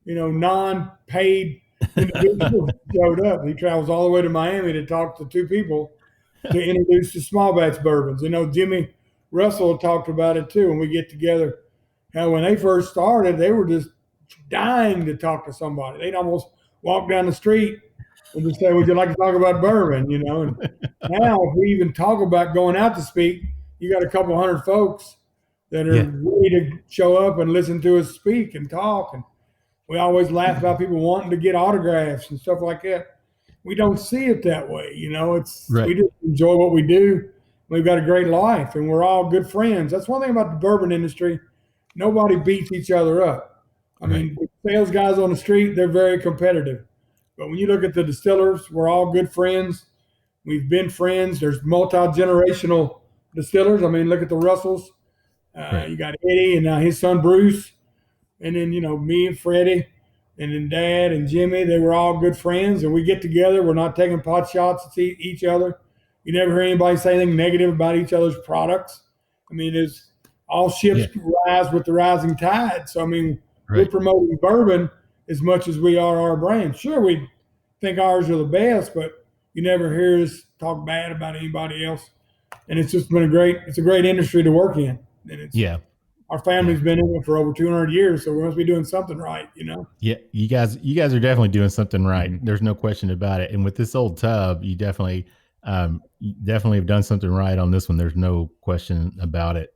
non-paid individuals showed up. He travels all the way to Miami to talk to 2 people to introduce the small batch bourbons. Jimmy Russell talked about it too. When we get together, how when they first started, they were just dying to talk to somebody. They'd almost walk down the street and just say, would you like to talk about bourbon? And now if we even talk about going out to speak, you got a couple hundred folks that are ready to show up and listen to us speak and talk. And we always laugh about people wanting to get autographs and stuff like that. We don't see it that way. We just enjoy what we do. We've got a great life and we're all good friends. That's one thing about the bourbon industry. Nobody beats each other up. I mean, sales guys on the street, they're very competitive. But when you look at the distillers, we're all good friends. We've been friends. There's multi-generational distillers. I mean, look at the Russells. You got Eddie and now his son Bruce. And then, me and Freddie and then Dad and Jimmy, they were all good friends. And we get together. We're not taking pot shots at each other. You never hear anybody say anything negative about each other's products. I mean, there's all ships rise with the rising tide. So, I mean, we're promoting bourbon as much as we are our brand. Sure, we think ours are the best, but you never hear us talk bad about anybody else. And it's just been it's a great industry to work in. And our family's been in it for over 200 years, so we must be doing something right, Yeah, you guys are definitely doing something right. There's no question about it. And with this Old Tub, you definitely have done something right on this one. There's no question about it.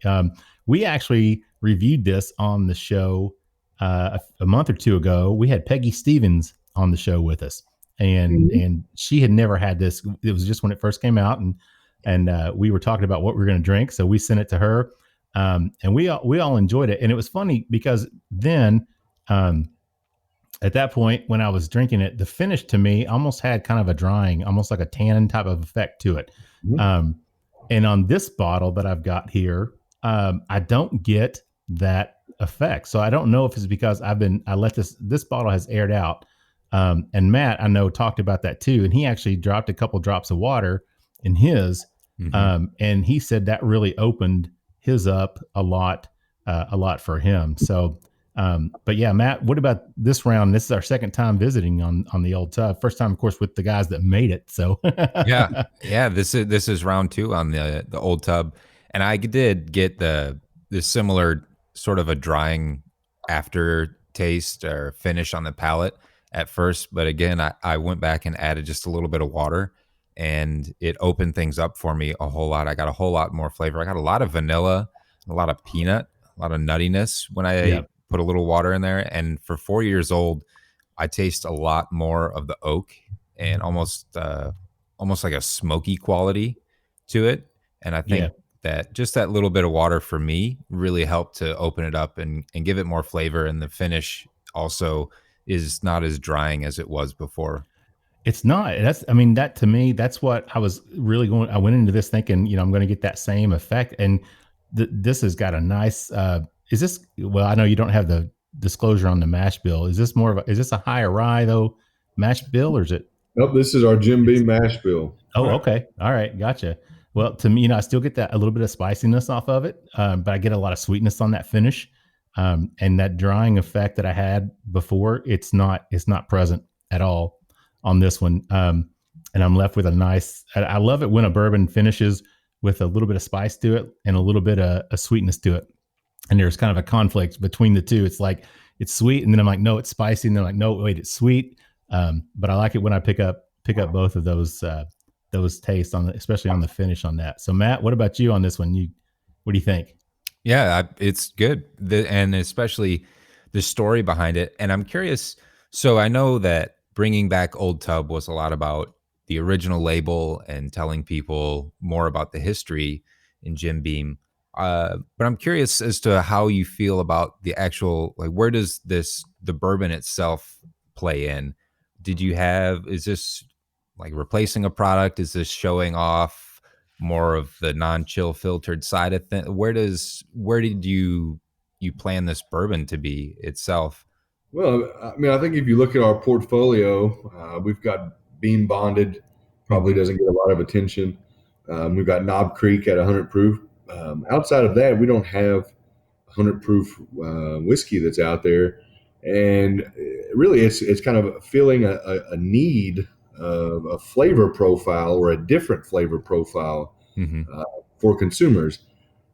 We actually reviewed this on the show a month or 2 ago. We had Peggy Stevens on the show with us, and she had never had this. It was just when it first came out, and we were talking about what we were going to drink. So we sent it to her, and we all enjoyed it. And it was funny because then at that point when I was drinking it, the finish to me almost had kind of a drying, almost like a tannin type of effect to it. And on this bottle that I've got here, I don't get that effect. So I don't know if it's because I let this bottle has aired out. And Matt, I know, talked about that too. And he actually dropped a couple drops of water in his. And he said that really opened his up a lot for him. So, but yeah, Matt, what about this round? This is our second time visiting on the Old Tub. First time, of course, with the guys that made it. So yeah. This is round 2 on the Old Tub. And I did get the similar sort of a drying aftertaste or finish on the palate at first. But again, I went back and added just a little bit of water and it opened things up for me a whole lot. I got a whole lot more flavor. I got a lot of vanilla, a lot of peanut, a lot of nuttiness when I put a little water in there. And for 4 years old, I taste a lot more of the oak and almost like a smoky quality to it. And I think that just that little bit of water for me really helped to open it up and give it more flavor. And the finish also is not as drying as it was before. It's not. That to me, that's what I was really going. I went into this thinking, I'm going to get that same effect. And this has got a nice, is this, well, I know you don't have the disclosure on the mash bill. Is this is this a higher rye though mash bill, or is it? Nope. This is our Jim Beam mash bill. Oh, okay. All right. Gotcha. Well, to me, I still get that a little bit of spiciness off of it, but I get a lot of sweetness on that finish, and that drying effect that I had before. It's not present at all on this one, and I'm left with a nice. I love it when a bourbon finishes with a little bit of spice to it and a little bit of a sweetness to it. and there's kind of a conflict between the two. It's like it's sweet, and then I'm like, no, it's spicy, and then I'm like, no, wait, it's sweet. But I like it when I pick up both of those tastes especially on the finish on that. So Matt, what about you on this one? What do you think? Yeah, it's good. And especially the story behind it. And I'm curious. So I know that bringing back Old Tub was a lot about the original label and telling people more about the history in Jim Beam. But I'm curious as to how you feel about the actual, like, where does the bourbon itself play in? Is this like replacing a product? Is this showing off more of the non-chill filtered side of things? Where did you plan this bourbon to be itself? Well, I mean, I think if you look at our portfolio, we've got Beam Bonded, probably doesn't get a lot of attention. We've got Knob Creek at 100 proof. Outside of that, we don't have 100 proof whiskey that's out there. And really, it's kind of filling a need of a flavor profile or a different flavor profile for consumers.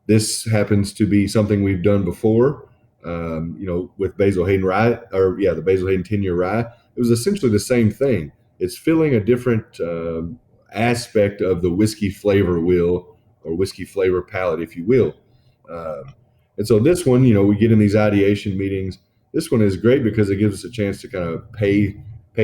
This happens to be something we've done before. With Basil Hayden rye, the Basil Hayden 10-year rye, it was essentially the same thing. It's filling a different aspect of the whiskey flavor wheel or whiskey flavor palette, if you will. And so this one, we get in these ideation meetings. This one is great because it gives us a chance to kind of pay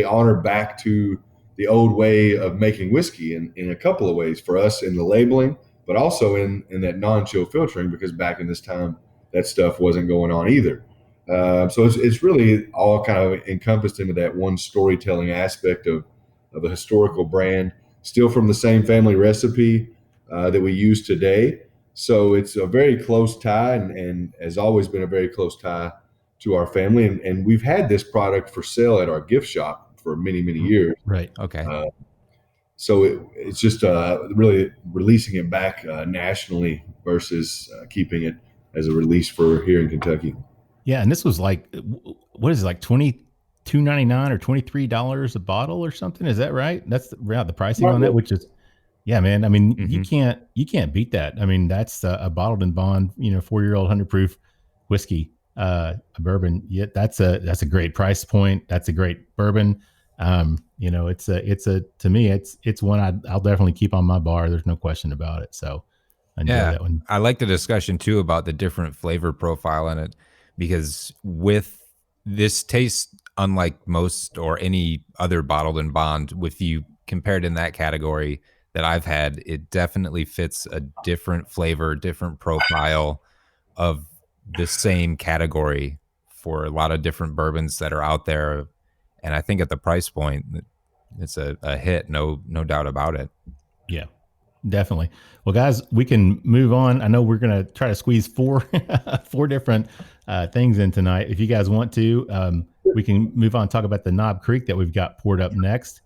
honor back to the old way of making whiskey in a couple of ways for us in the labeling, but also in that non-chill filtering, because back in this time, that stuff wasn't going on either. So it's really all kind of encompassed into that one storytelling aspect of a historical brand, still from the same family recipe that we use today. So it's a very close tie and has always been a very close tie to our family. And we've had this product for sale at our gift shop for many, many years. Right. Okay. So it's just really releasing it back nationally versus keeping it as a release for here in Kentucky. Yeah, and this was like, what is it, like $22.99 or $23 a bottle or something? Is that right? That's the pricing on that, which is, yeah, man. I mean, you can't beat that. I mean, that's a bottled and bond, 4-year-old 100 proof whiskey, a bourbon. Yeah, that's a great price point. That's a great bourbon. To me, it's one I'll definitely keep on my bar. There's no question about it. So I enjoy that one. I like the discussion too about the different flavor profile in it, because with this taste, unlike most or any other bottled and bond, with you compared in that category that I've had, it definitely fits a different flavor, different profile of the same category for a lot of different bourbons that are out there. And I think at the price point, it's a hit, no doubt about it. Yeah, definitely. Well, guys, we can move on. I know we're going to try to squeeze four different things in tonight. If you guys want to, we can move on and talk about the Knob Creek that we've got poured up next.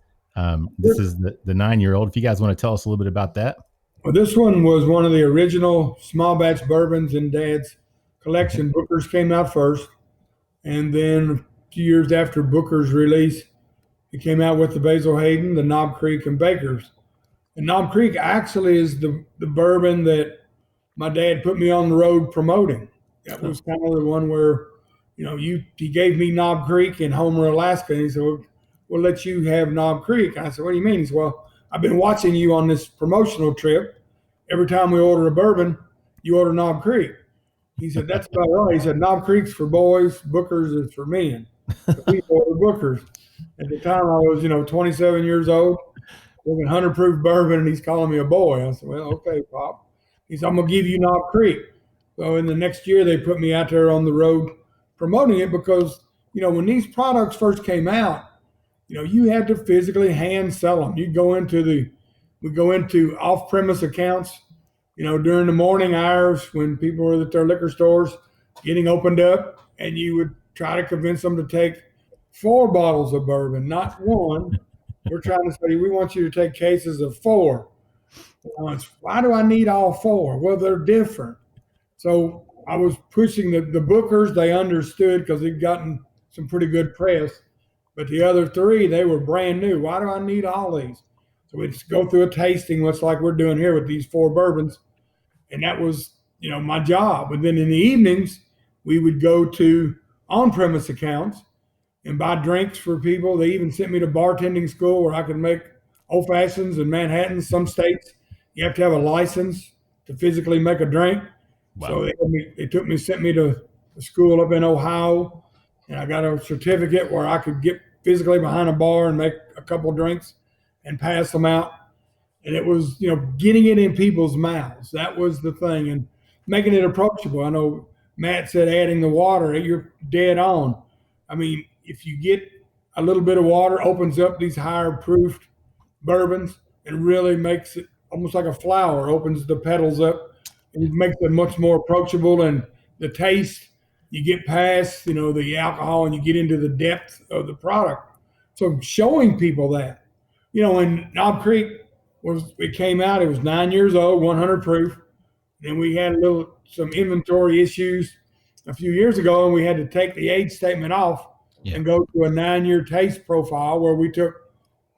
This is the 9-year-old. If you guys want to tell us a little bit about that. Well, this one was one of the original small batch bourbons in Dad's collection. Booker's came out first, and then a few years after Booker's release, he came out with the Basil Hayden, the Knob Creek, and Baker's. And Knob Creek actually is the bourbon that my dad put me on the road promoting. That was kind of the one where, he gave me Knob Creek in Homer, Alaska, and he said, we'll let you have Knob Creek. And I said, what do you mean? He said, well, I've been watching you on this promotional trip. Every time we order a bourbon, you order Knob Creek. He said, that's about right. He said, Knob Creek's for boys, Booker's is for men. So we ordered Booker's. At the time, I was, 27 years old, drinking 100 proof bourbon, and he's calling me a boy. I said, well, okay, Pop. He said, I'm going to give you Knob Creek. So in the next year, they put me out there on the road promoting it because, when these products first came out, you had to physically hand sell them. We go into off-premise accounts, during the morning hours when people were at their liquor stores getting opened up, and you would try to convince them to take 4 bottles of bourbon, not one. We're trying to say, we want you to take cases of 4. Why do I need all 4? Well, they're different. So I was pushing the Bookers. They understood because they'd gotten some pretty good press. But the other 3, they were brand new. Why do I need all these? So we'd go through a tasting, much like we're doing here with these 4 bourbons. And that was my job. And then in the evenings, we would go to on-premise accounts and buy drinks for people. They even sent me to bartending school where I could make old fashions in Manhattan. Some states, you have to have a license to physically make a drink. Wow. So sent me to school up in Ohio, and I got a certificate where I could get physically behind a bar and make a couple drinks and pass them out. And it was, getting it in people's mouths. That was the thing, and making it approachable. I know Matt said adding the water. You're dead on. I mean, if you get a little bit of water, opens up these higher proofed bourbons and really makes it almost like a flower, opens the petals up, and it makes it much more approachable. And the taste, you get past, the alcohol, and you get into the depth of the product. So showing people that, when Knob Creek it came out, it was 9 years old, 100 proof. And we had some inventory issues a few years ago, and we had to take the age statement off and go to a 9-year taste profile where we took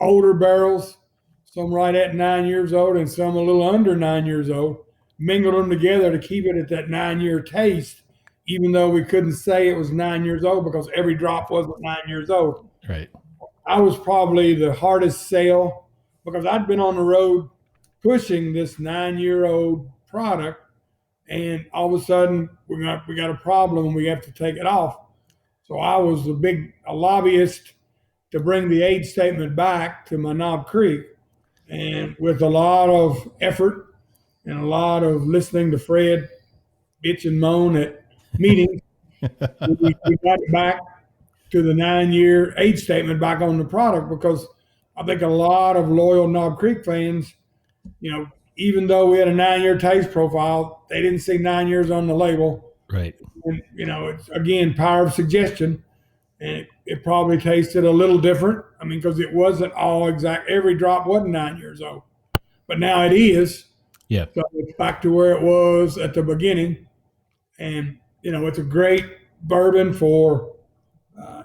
older barrels, some right at 9 years old and some a little under 9 years old, mingled them together to keep it at that 9-year taste, even though we couldn't say it was 9 years old because every drop wasn't 9 years old. Right. I was probably the hardest sale because I'd been on the road pushing this 9-year-old product, and all of a sudden we got a problem and we have to take it off. So I was a lobbyist to bring the age statement back to my Knob Creek, and with a lot of effort and a lot of listening to Fred bitch and moan at meetings, we got it back to the 9-year age statement back on the product, because I think a lot of loyal Knob Creek fans, even though we had a 9-year taste profile, they didn't see 9 years on the label. Right. And, it's, again, power of suggestion. And it probably tasted a little different. I mean, because it wasn't all exact. Every drop wasn't 9 years old. But now it is. Yeah. So it's back to where it was at the beginning. And, it's a great bourbon for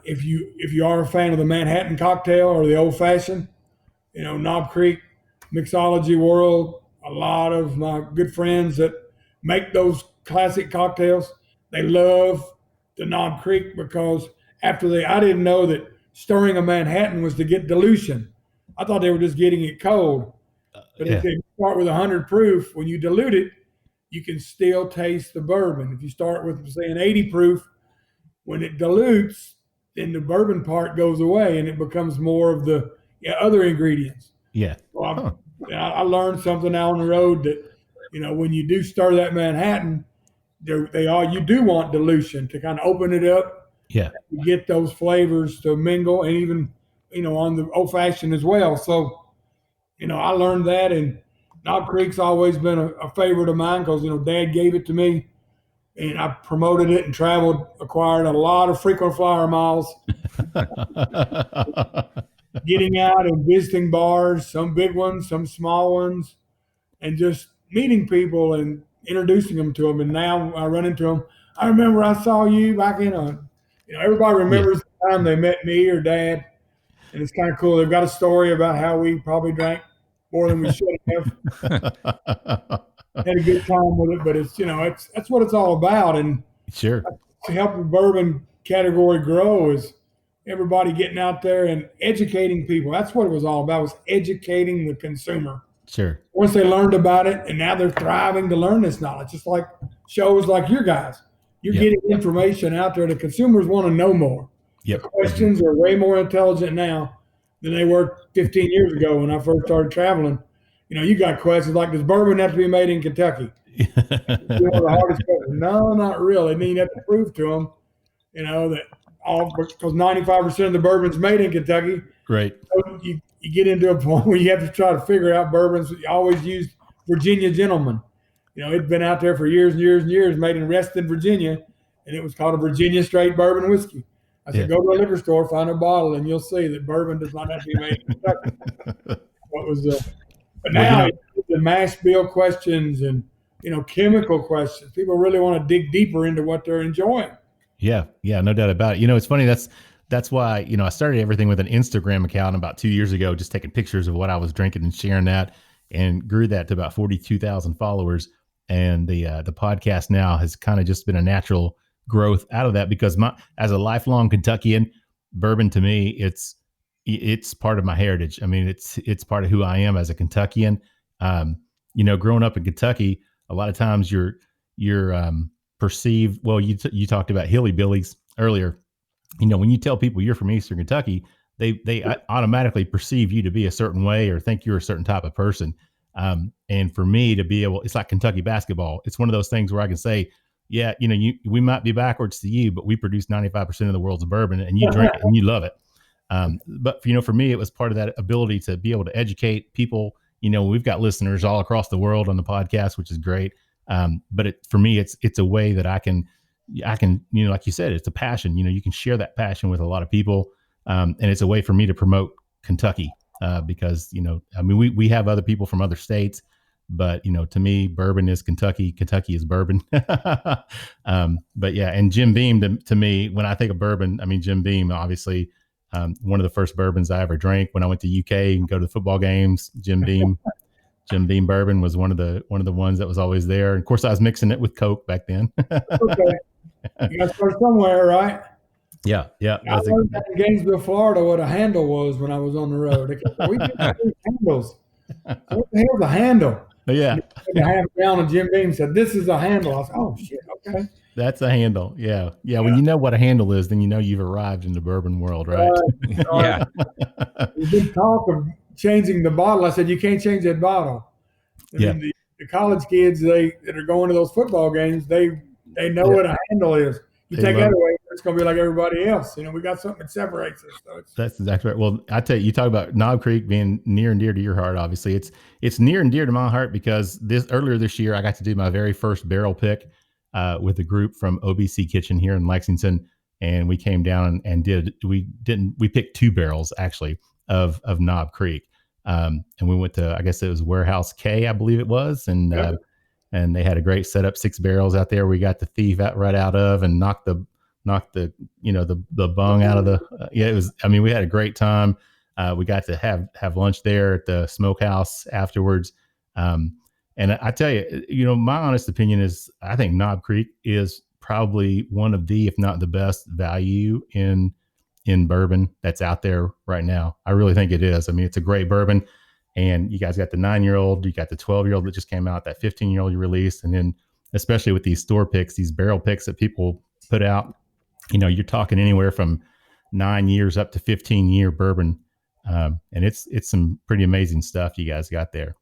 if you are a fan of the Manhattan cocktail or the old fashioned. Knob Creek mixology world, a lot of my good friends that make those classic cocktails, they love the Knob Creek because I didn't know that stirring a Manhattan was to get dilution. I thought they were just getting it cold. But if they start with 100 proof, when you dilute it, you can still taste the bourbon. If you start with, say, an 80 proof, when it dilutes, then the bourbon part goes away and it becomes more of the other ingredients. Yeah. Well, I learned something out on the road that, when you do stir that Manhattan, you do want dilution to kind of open it up. Yeah. You get those flavors to mingle, and even, on the old fashioned as well. So, I learned that, and Knob Creek's always been a favorite of mine because, Dad gave it to me, and I promoted it and traveled, acquired a lot of frequent flyer miles, getting out and visiting bars, some big ones, some small ones, and just meeting people and introducing them to them. And now I run into them. I remember I saw you back in everybody remembers the time they met me or Dad. And it's kind of cool. They've got a story about how we probably drank more than we should have. Had a good time with it, but it's that's what it's all about. And sure, to help the bourbon category grow is everybody getting out there and educating people. That's what it was all about, was educating the consumer. Sure. Once they learned about it, and now they're thriving to learn this knowledge. Just like shows like your guys, you're getting information out there. The consumers want to know more. Yep. The questions are way more intelligent now than they were 15 years ago when I first started traveling. You got questions like, does bourbon have to be made in Kentucky? The hardest question. No, not really. And then you have to prove to them, that because 95% of the bourbon's made in Kentucky. Right. So you get into a point where you have to try to figure out bourbons. You always used Virginia Gentleman. It'd been out there for years and years and years, made in Reston, Virginia, and it was called a Virginia straight bourbon whiskey. I said, go to a liquor store, find a bottle, and you'll see that bourbon does not have to be made in Kentucky. But now the mass bill questions and, chemical questions. People really want to dig deeper into what they're enjoying. Yeah, no doubt about it. It's funny. That's why, I started everything with an Instagram account about 2 years ago, just taking pictures of what I was drinking and sharing that, and grew that to about 42,000 followers. and the podcast now has kind of just been a natural growth out of that, because as a lifelong Kentuckian, bourbon to me, it's part of my heritage. I mean, it's part of who I am as a Kentuckian. Growing up in Kentucky, a lot of times you're perceived. Well, you talked about hillybillies earlier. When you tell people you're from Eastern Kentucky, they automatically perceive you to be a certain way or think you're a certain type of person. And for me to be able, it's like Kentucky basketball. It's one of those things where I can say, yeah, we might be backwards to you, but we produce 95% of the world's bourbon, and you drink it and you love it. But for me, it was part of that ability to be able to educate people. We've got listeners all across the world on the podcast, which is great. But for me, it's a way that I can, like you said, it's a passion. You can share that passion with a lot of people. And it's a way for me to promote Kentucky, because, we have other people from other states, but, to me, bourbon is Kentucky. Kentucky is bourbon. But yeah. And Jim Beam to me, when I think of bourbon, I mean, Jim Beam, obviously, one of the first bourbons I ever drank when I went to UK and go to the football games. Jim Beam bourbon was one of the ones that was always there. And of course, I was mixing it with Coke back then. Okay. You got to start somewhere, right? Yeah. I learned that in Gainesville, Florida, what a handle was when I was on the road. We did handles. So what the hell's a handle? Yeah. I had it down, and Jim Beam said, "This is a handle." I said, "Oh shit, okay." That's a handle. Yeah. When you know what a handle is, then you've arrived in the bourbon world, right? Yeah. There's been talk of changing the bottle. I said, "You can't change that bottle." And then the college kids, that are going to those football games, they know what a handle is. You take that away, it's going to be like everybody else. We got something that separates us. So that's exactly right. Well, I tell you, you talk about Knob Creek being near and dear to your heart. Obviously, it's near and dear to my heart because earlier this year, I got to do my very first barrel pick with a group from OBC Kitchen here in Lexington, and we came down and we picked 2 barrels actually of Knob Creek, and we went to, I guess it was Warehouse K, I believe it was, and they had a great setup, 6 barrels out there. We got the thief right out of and knocked the the bung out of the it was, I mean, we had a great time. We got to have lunch there at the smokehouse afterwards. And I tell you, my honest opinion is I think Knob Creek is probably one of the, if not the best value in bourbon that's out there right now. I really think it is. I mean, it's a great bourbon, and you guys got the 9-year-old, you got the 12-year-old that just came out, that 15-year-old you released. And then especially with these store picks, these barrel picks that people put out, you're talking anywhere from 9 years up to 15-year bourbon. And it's some pretty amazing stuff you guys got there.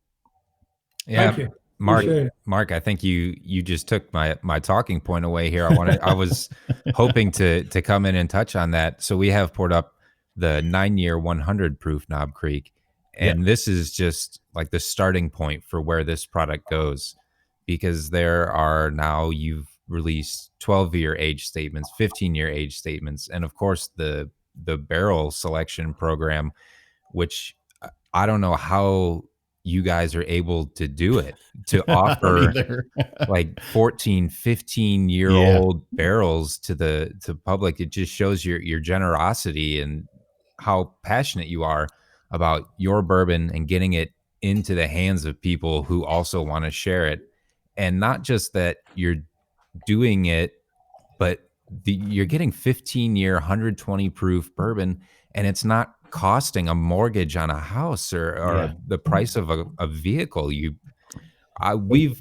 Yeah, thank you. Mark, I think you just took my talking point away here. I was hoping to come in and touch on that. So we have poured up the 9-year 100 proof Knob Creek, and this is just like the starting point for where this product goes, because there are now, you've released 12-year age statements, 15-year age statements, and of course the barrel selection program, which I don't know how you guys are able to do it, to offer like 14, 15-year-old barrels to public. It just shows your generosity and how passionate you are about your bourbon and getting it into the hands of people who also want to share it. And not just that you're doing it, but you're getting 15-year, 120 proof bourbon, and it's not costing a mortgage on a house or the price of a vehicle.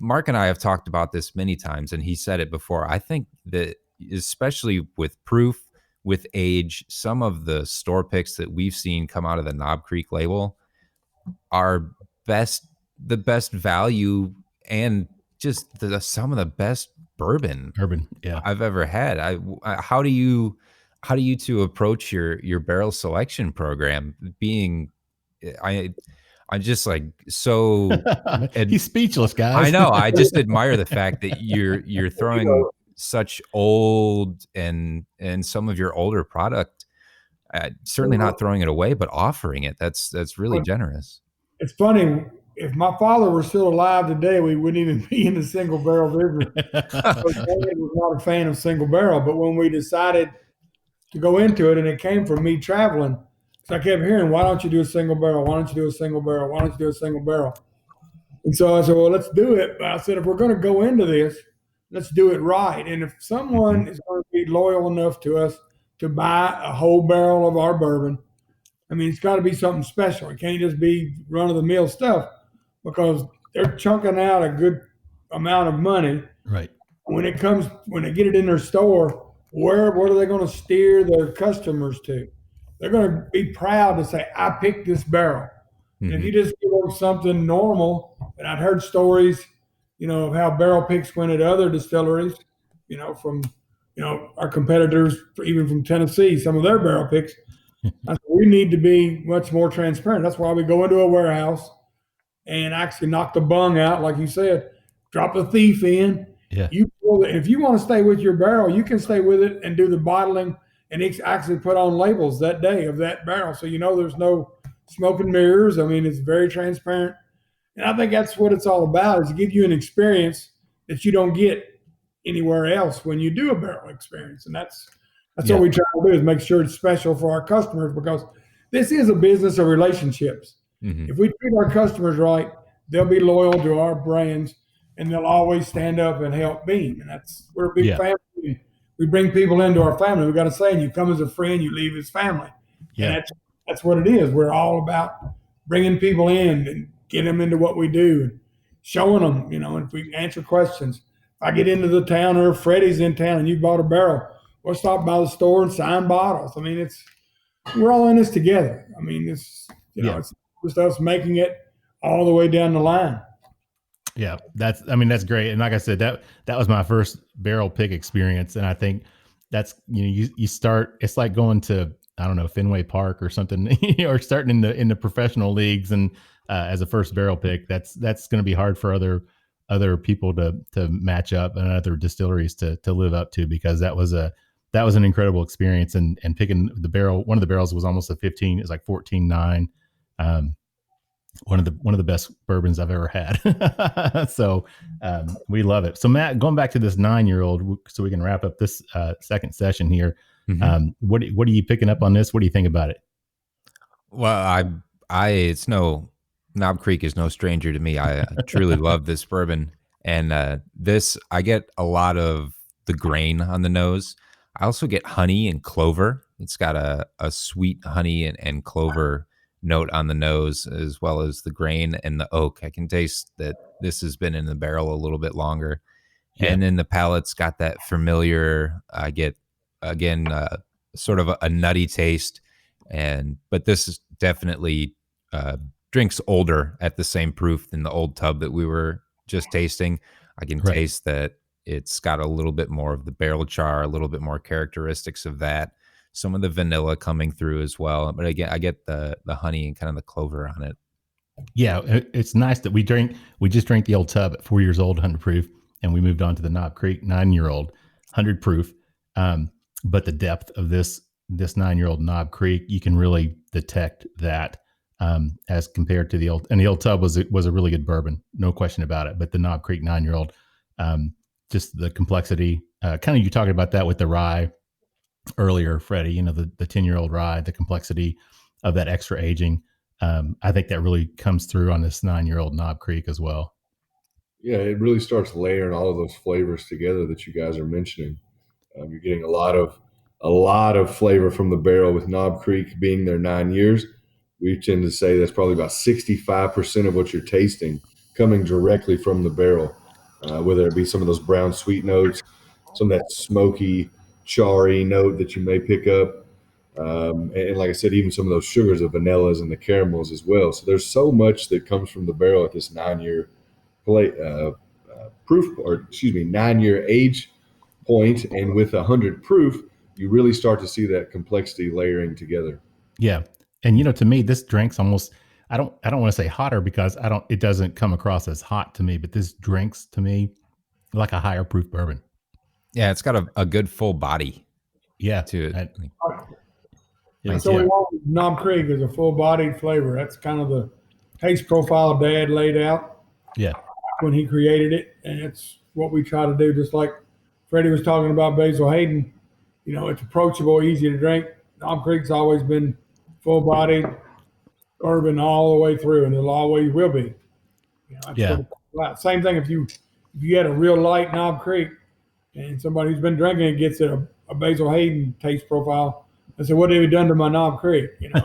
Mark and I have talked about this many times, and he said it before. I think that especially with proof, with age, some of the store picks that we've seen come out of the Knob Creek label are the best value and just some of the best bourbon I've ever had. How do you two approach your barrel selection program? I'm just like so. He's speechless, guys. I know. I just admire the fact that you're throwing such old and some of your older product, certainly not throwing it away, but offering it. That's really generous. It's funny. If my father were still alive today, we wouldn't even be in the single barrel business. Dad was not a fan of single barrel, but when we decided to go into it, and it came from me traveling, so I kept hearing, "Why don't you do a single barrel? Why don't you do a single barrel? Why don't you do a single barrel?" And so I said, well, let's do it. But I said, if we're going to go into this, let's do it right. And if someone is going to be loyal enough to us to buy a whole barrel of our bourbon, I mean, it's got to be something special. It can't just be run-of-the-mill stuff, because they're chunking out a good amount of money. Right. When they get it in their store, what are they going to steer their customers to? They're going to be proud to say, I picked this barrel. And if you just give them something normal, and I've heard stories, of how barrel picks went at other distilleries, from, our competitors, even from Tennessee, some of their barrel picks. I said, we need to be much more transparent. That's why we go into a warehouse and actually knock the bung out, like you said, drop the thief in. Yeah. If you want to stay with your barrel, you can stay with it and do the bottling and actually put on labels that day of that barrel. So, there's no smoke and mirrors. I mean, it's very transparent. And I think that's what it's all about, is to give you an experience that you don't get anywhere else when you do a barrel experience. And that's what we try to do, is make sure it's special for our customers, because this is a business of relationships. If we treat our customers right, they'll be loyal to our brands, and they'll always stand up and help Beam. And we're a big family. We bring people into our family. We've got a saying, you come as a friend, you leave as family. Yeah. And that's what it is. We're all about bringing people in and getting them into what we do, and showing them, and if we answer questions. If I get into the town, or if Freddie's in town and you bought a barrel, we'll stop by the store and sign bottles. I mean, we're all in this together. I mean, it's just us making it all the way down the line. Yeah, that's great. And like I said, that was my first barrel pick experience. And I think that's, you start, it's like going to, I don't know, Fenway Park or something, or starting in the professional leagues. And as a first barrel pick, that's going to be hard for other people to match up, and other distilleries to live up to, because that was an incredible experience. And picking the barrel, one of the barrels was almost a 15, it's like 14.9. One of the best bourbons I've ever had. So we love it. So Matt, going back to this 9-year-old, so we can wrap up this second session here. What are you picking up on this? What do you think about it? Well, Knob Creek is no stranger to me. I truly love this bourbon, and I get a lot of the grain on the nose. I also get honey and clover. It's got a sweet honey and clover note on the nose, as well as the grain and the oak. I can taste that this has been in the barrel a little bit longer. Yeah. And then the palate's got that familiar, I get, again, sort of a nutty taste. But this is definitely drinks older at the same proof than the Old Tub that we were just tasting. I can taste that it's got a little bit more of the barrel char, a little bit more characteristics of that. Some of the vanilla coming through as well. But again, I get the honey and kind of the clover on it. Yeah, it's nice that we just drank the Old Tub at 4 years old, 100 proof, and we moved on to the Knob Creek 9-year-old, 100 proof. But the depth of this 9-year-old Knob Creek, you can really detect that as compared to the Old Tub was a really good bourbon, no question about it. But the Knob Creek 9-year-old, just the complexity, kind of you talking about that with the rye earlier, Freddie, the 10-year-old rye, the complexity of that extra aging. I think that really comes through on this 9-year-old Knob Creek as well. Yeah, it really starts layering all of those flavors together that you guys are mentioning. You're getting a lot of flavor from the barrel with Knob Creek being there 9 years. We tend to say that's probably about 65% of what you're tasting coming directly from the barrel, whether it be some of those brown sweet notes, some of that smoky, charry note that you may pick up. And like I said, even some of those sugars, the vanillas and the caramels as well. So there's so much that comes from the barrel at this 9-year 9-year age point. And with 100 proof, you really start to see that complexity layering together. Yeah. And, to me, this drink's almost, I don't want to say hotter, because it doesn't come across as hot to me, but this drinks to me like a higher proof bourbon. Yeah, it's got a good full body. Yeah, to it. So we want Knob Creek as a full-bodied flavor. That's kind of the taste profile Dad laid out. Yeah, when he created it, and it's what we try to do. Just like Freddie was talking about Basil Hayden, it's approachable, easy to drink. Knob Creek's always been full-bodied bourbon all the way through, and it always will be. That's Yeah. what it's all about. Same thing if you had a real light Knob Creek and somebody who's been drinking it gets a Basil Hayden taste profile. I said, what have you done to my Knob Creek? People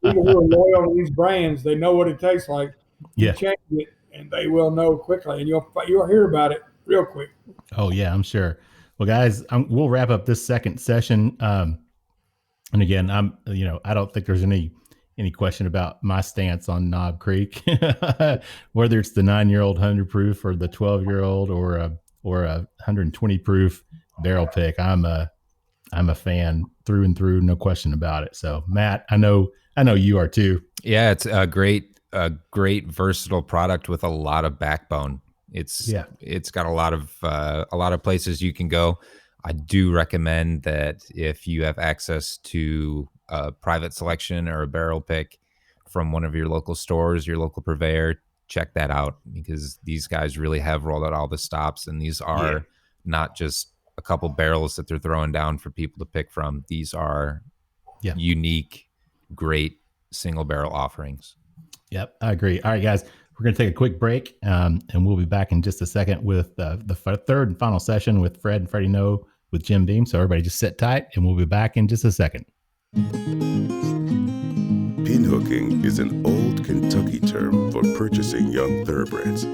who are loyal to these brands, they know what it tastes like. You Yeah. change it, and they will know quickly, and you'll hear about it real quick. Oh yeah, I'm sure. Well, guys, we'll wrap up this second session. And again, I don't think there's any question about my stance on Knob Creek, whether it's the 9-year-old 100 proof or the 12-year-old or a 120 proof barrel pick. I'm a fan through and through, no question about it. So Matt, I know you are too. Yeah, it's a great versatile product with a lot of backbone. It's got a lot of places you can go. I do recommend that if you have access to a private selection or a barrel pick from one of your local stores, your local purveyor, check that out, because these guys really have rolled out all the stops, and these are not just a couple barrels that they're throwing down for people to pick from. These are unique, great single barrel offerings. Yep, I agree. All right, guys, we're going to take a quick break, and we'll be back in just a second with the third and final session with Fred and Freddie Noe with Jim Beam. So everybody just sit tight, and we'll be back in just a second. Pinhooking is an old Kentucky term for purchasing young thoroughbreds,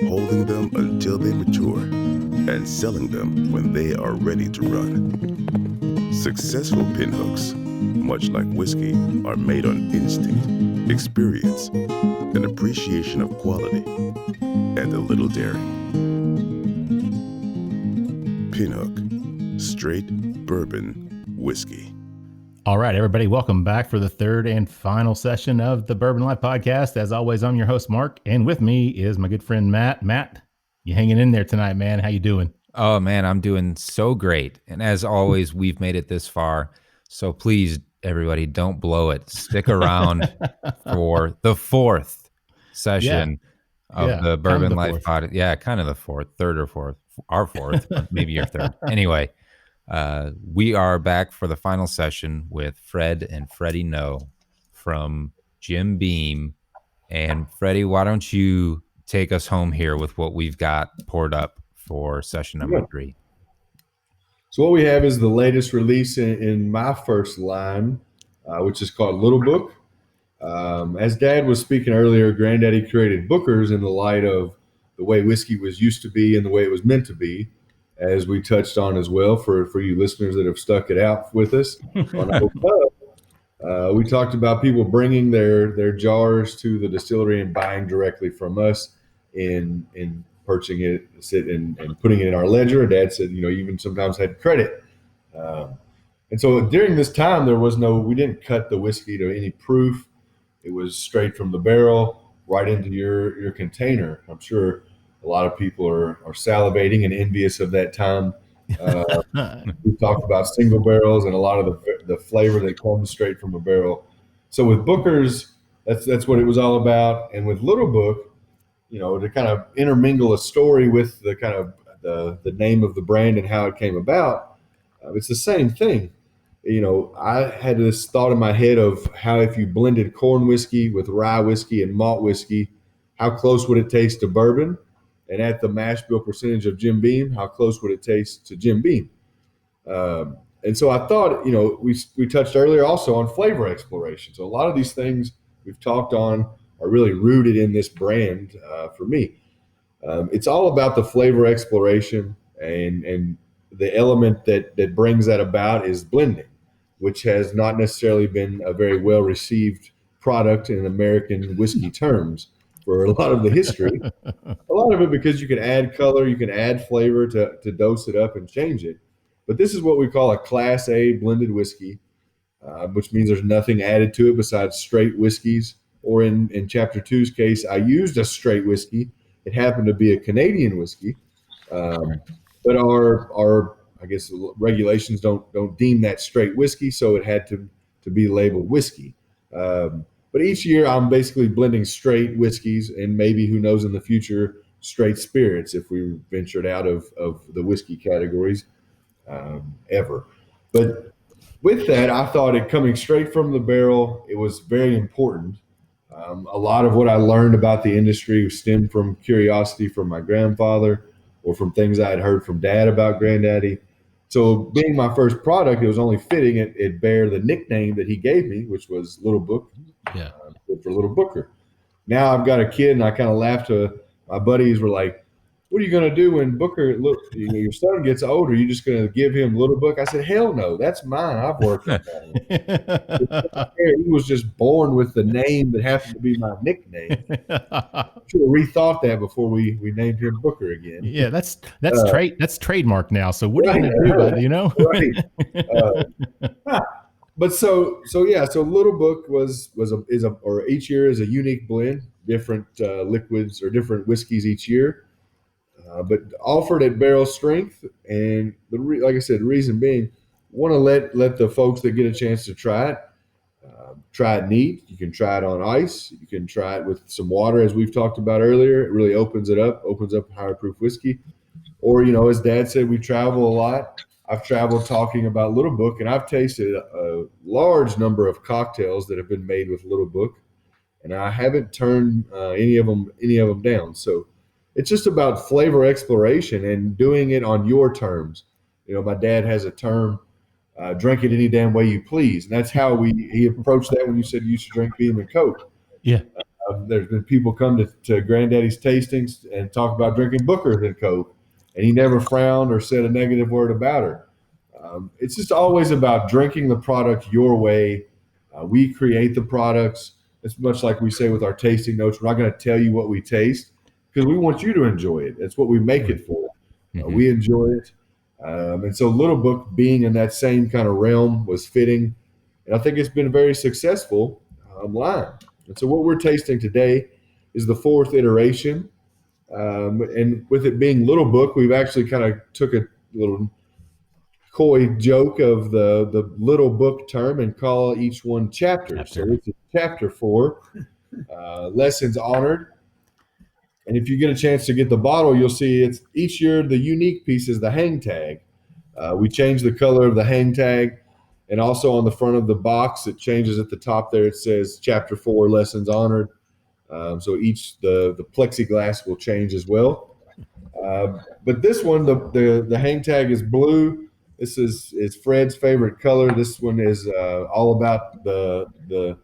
holding them until they mature, and selling them when they are ready to run. Successful pinhooks, much like whiskey, are made on instinct, experience, an appreciation of quality, and a little daring. Pinhook, straight bourbon whiskey. All right, everybody, welcome back for the third and final session of the Bourbon Life Podcast. As always, I'm your host, Mark, and with me is my good friend, Matt. Matt, you hanging in there tonight, man? How you doing? Oh, man, I'm doing so great. And as always, we've made it this far. So please, everybody, don't blow it. Stick around for the fourth session of the Bourbon Life Podcast. Yeah, kind of the fourth, third or fourth, our fourth, but maybe your third. Anyway. We are back for the final session with Fred and Freddie Noe from Jim Beam. And Freddie, why don't you take us home here with what we've got poured up for session number 3? So what we have is the latest release in my first line, which is called Little Book. As Dad was speaking earlier, Granddaddy created Bookers in the light of the way whiskey was used to be and the way it was meant to be, as we touched on as well for you listeners that have stuck it out with us. On Old Tub, we talked about people bringing their jars to the distillery and buying directly from us in purchasing it, and putting it in our ledger. Dad said, even sometimes had credit. And so during this time, we didn't cut the whiskey to any proof. It was straight from the barrel right into your container. I'm sure a lot of people are salivating and envious of that time. We talked about single barrels and a lot of the flavor that comes straight from a barrel. So with Bookers, that's what it was all about. And with Little Book, to kind of intermingle a story with the kind of the name of the brand and how it came about, it's the same thing. I had this thought in my head of how if you blended corn whiskey with rye whiskey and malt whiskey, how close would it taste to bourbon? And at the mash bill percentage of Jim Beam, how close would it taste to Jim Beam? And so I thought, we touched earlier also on flavor exploration. So a lot of these things we've talked on are really rooted in this brand for me. It's all about the flavor exploration, and the element that brings that about is blending, which has not necessarily been a very well-received product in American whiskey terms for a lot of the history. A lot of it because you can add color, you can add flavor to dose it up and change it. But this is what we call a Class A blended whiskey, which means there's nothing added to it besides straight whiskeys. Or in Chapter 2's case, I used a straight whiskey. It happened to be a Canadian whiskey. But our I guess regulations don't deem that straight whiskey, so it had to be labeled whiskey. But each year I'm basically blending straight whiskeys and maybe, who knows, in the future, straight spirits if we ventured out of the whiskey categories ever. But with that, I thought it coming straight from the barrel, it was very important A lot of what I learned about the industry stemmed from curiosity from my grandfather or from things I had heard from Dad about Granddaddy. So being my first product, it was only fitting it bear the nickname that he gave me, which was Little Book, for Little Booker. Now I've got a kid, and I kind of laughed to my buddies were like, what are you going to do when Booker, your son gets older? Are you just going to give him Little Book? I said, hell no, that's mine. I've worked on that. He was just born with the name that happened to be my nickname. Should have rethought that before we named him Booker again. Yeah, that's trademark now. So what are you going to do about it? You know, right? But so Little Book or each year is a unique blend, different liquids or different whiskeys each year. But offered at barrel strength, and like I said, the reason being, want to let the folks that get a chance to try it neat. You can try it on ice. You can try it with some water, as we've talked about earlier. It really opens up higher proof whiskey. Or, as Dad said, we travel a lot. I've traveled talking about Little Book, and I've tasted a large number of cocktails that have been made with Little Book, and I haven't turned any of them down. So it's just about flavor exploration and doing it on your terms. My dad has a term, drink it any damn way you please. And that's how he approached that when you said you used to drink Beam and Coke. Yeah. There's been people come to Granddaddy's tastings and talk about drinking Booker than Coke. And he never frowned or said a negative word about her. It's just always about drinking the product your way. We create the products. It's much like we say with our tasting notes. We're not going to tell you what we taste, because we want you to enjoy it. That's what we make it for. We enjoy it. And so Little Book being in that same kind of realm was fitting. And I think it's been very successful line. And so what we're tasting today is the 4th iteration. And with it being Little Book, we've actually kind of took a little coy joke of the Little Book term and call each one chapter. So it's chapter 4, lessons honored. And if you get a chance to get the bottle, you'll see it's each year the unique piece is the hang tag. We change the color of the hang tag, and also on the front of the box, it changes at the top there. It says Chapter 4, Lessons Honored. So each the plexiglass will change as well. But this one, the hang tag is blue. This is Fred's favorite color. This one is all about the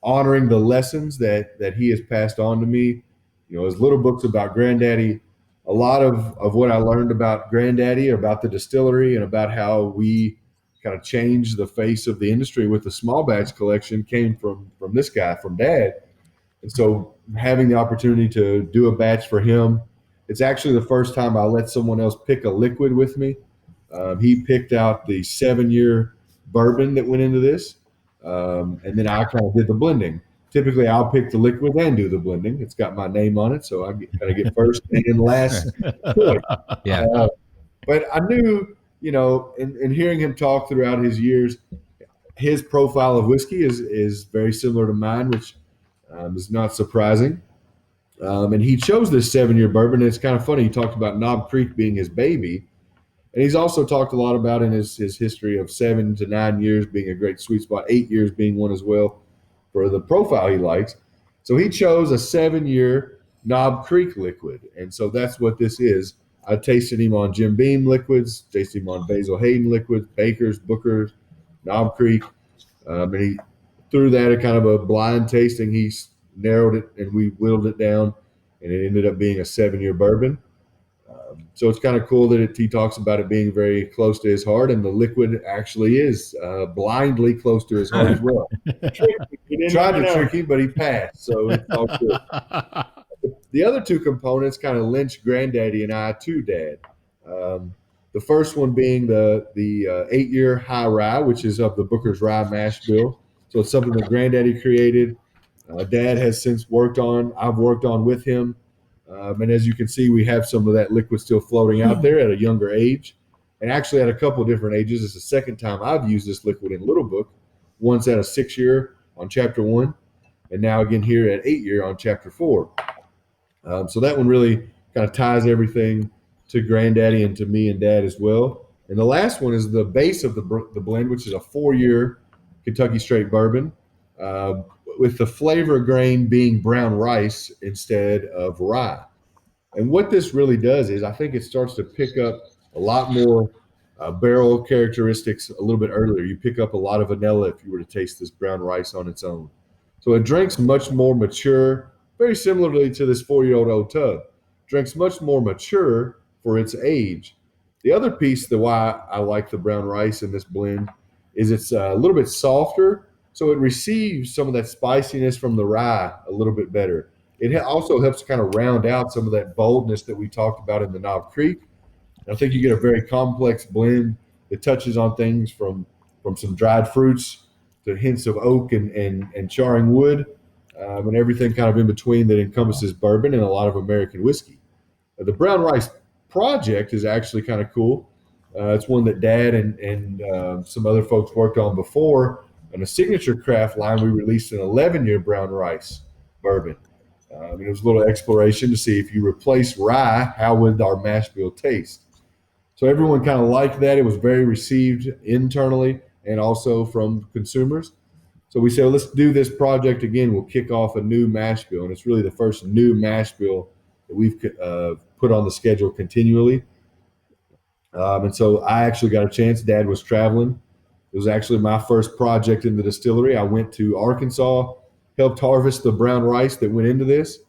honoring the lessons that he has passed on to me. His little books about Granddaddy, a lot of what I learned about Granddaddy, about the distillery, and about how we kind of changed the face of the industry with the small batch collection came from this guy, from Dad. And so having the opportunity to do a batch for him, it's actually the first time I let someone else pick a liquid with me. He picked out the 7-year bourbon that went into this, and then I kind of did the blending. Typically, I'll pick the liquid and do the blending. It's got my name on it, so I kind of get first and last point. Yeah. But I knew, in hearing him talk throughout his years, his profile of whiskey is very similar to mine, which is not surprising. And he chose this 7-year bourbon. And it's kind of funny. He talked about Knob Creek being his baby. And he's also talked a lot about in his history of 7 to 9 years being a great sweet spot, 8 years being one as well for the profile he likes. So he chose a 7-year Knob Creek liquid. And so that's what this is. I tasted him on Jim Beam liquids, tasted him on Basil Hayden liquids, Baker's, Booker's, Knob Creek. And he, through that, a kind of a blind tasting, he narrowed it and we whittled it down, and it ended up being a 7-year bourbon. So it's kind of cool that he talks about it being very close to his heart, and the liquid actually is blindly close to his heart as well. Tried to trick him, but he passed, so it's all good. The other two components kind of lynched Granddaddy and I to Dad. The first one being the 8-year high rye, which is of the Booker's Rye Mash Bill. So it's something that Granddaddy created. Dad has since worked on. I've worked on with him. And as you can see, we have some of that liquid still floating out there at a younger age, and actually at a couple of different ages. It's the second time I've used this liquid in Little Book, once at a 6-year on Chapter 1, and now again here at 8-year on Chapter 4. So that one really kind of ties everything to Granddaddy and to me and Dad as well. And the last one is the base of the blend, which is a 4-year Kentucky straight bourbon. with the flavor grain being brown rice instead of rye. And what this really does is I think it starts to pick up a lot more barrel characteristics a little bit earlier. You pick up a lot of vanilla if you were to taste this brown rice on its own. So it drinks much more mature, very similarly to this 4-year-old Old Tub. Drinks much more mature for its age. The other piece that why I like the brown rice in this blend is it's a little bit softer, so it receives some of that spiciness from the rye a little bit better. It also helps kind of round out some of that boldness that we talked about in the Knob Creek. I think you get a very complex blend that touches on things from some dried fruits to hints of oak and charring wood, and everything kind of in between that encompasses bourbon and a lot of American whiskey. The brown rice project is actually kind of cool. It's one that Dad and some other folks worked on before. On a signature craft line, we released an 11-year brown rice bourbon. It was a little exploration to see if you replace rye, how would our mash bill taste? So everyone kind of liked that. It was very received internally and also from consumers. So we said, well, let's do this project again. We'll kick off a new mash bill. And it's really the first new mash bill that we've put on the schedule continually. And so I actually got a chance. Dad was traveling. It was actually my first project in the distillery. I went to Arkansas, helped harvest the brown rice that went into this.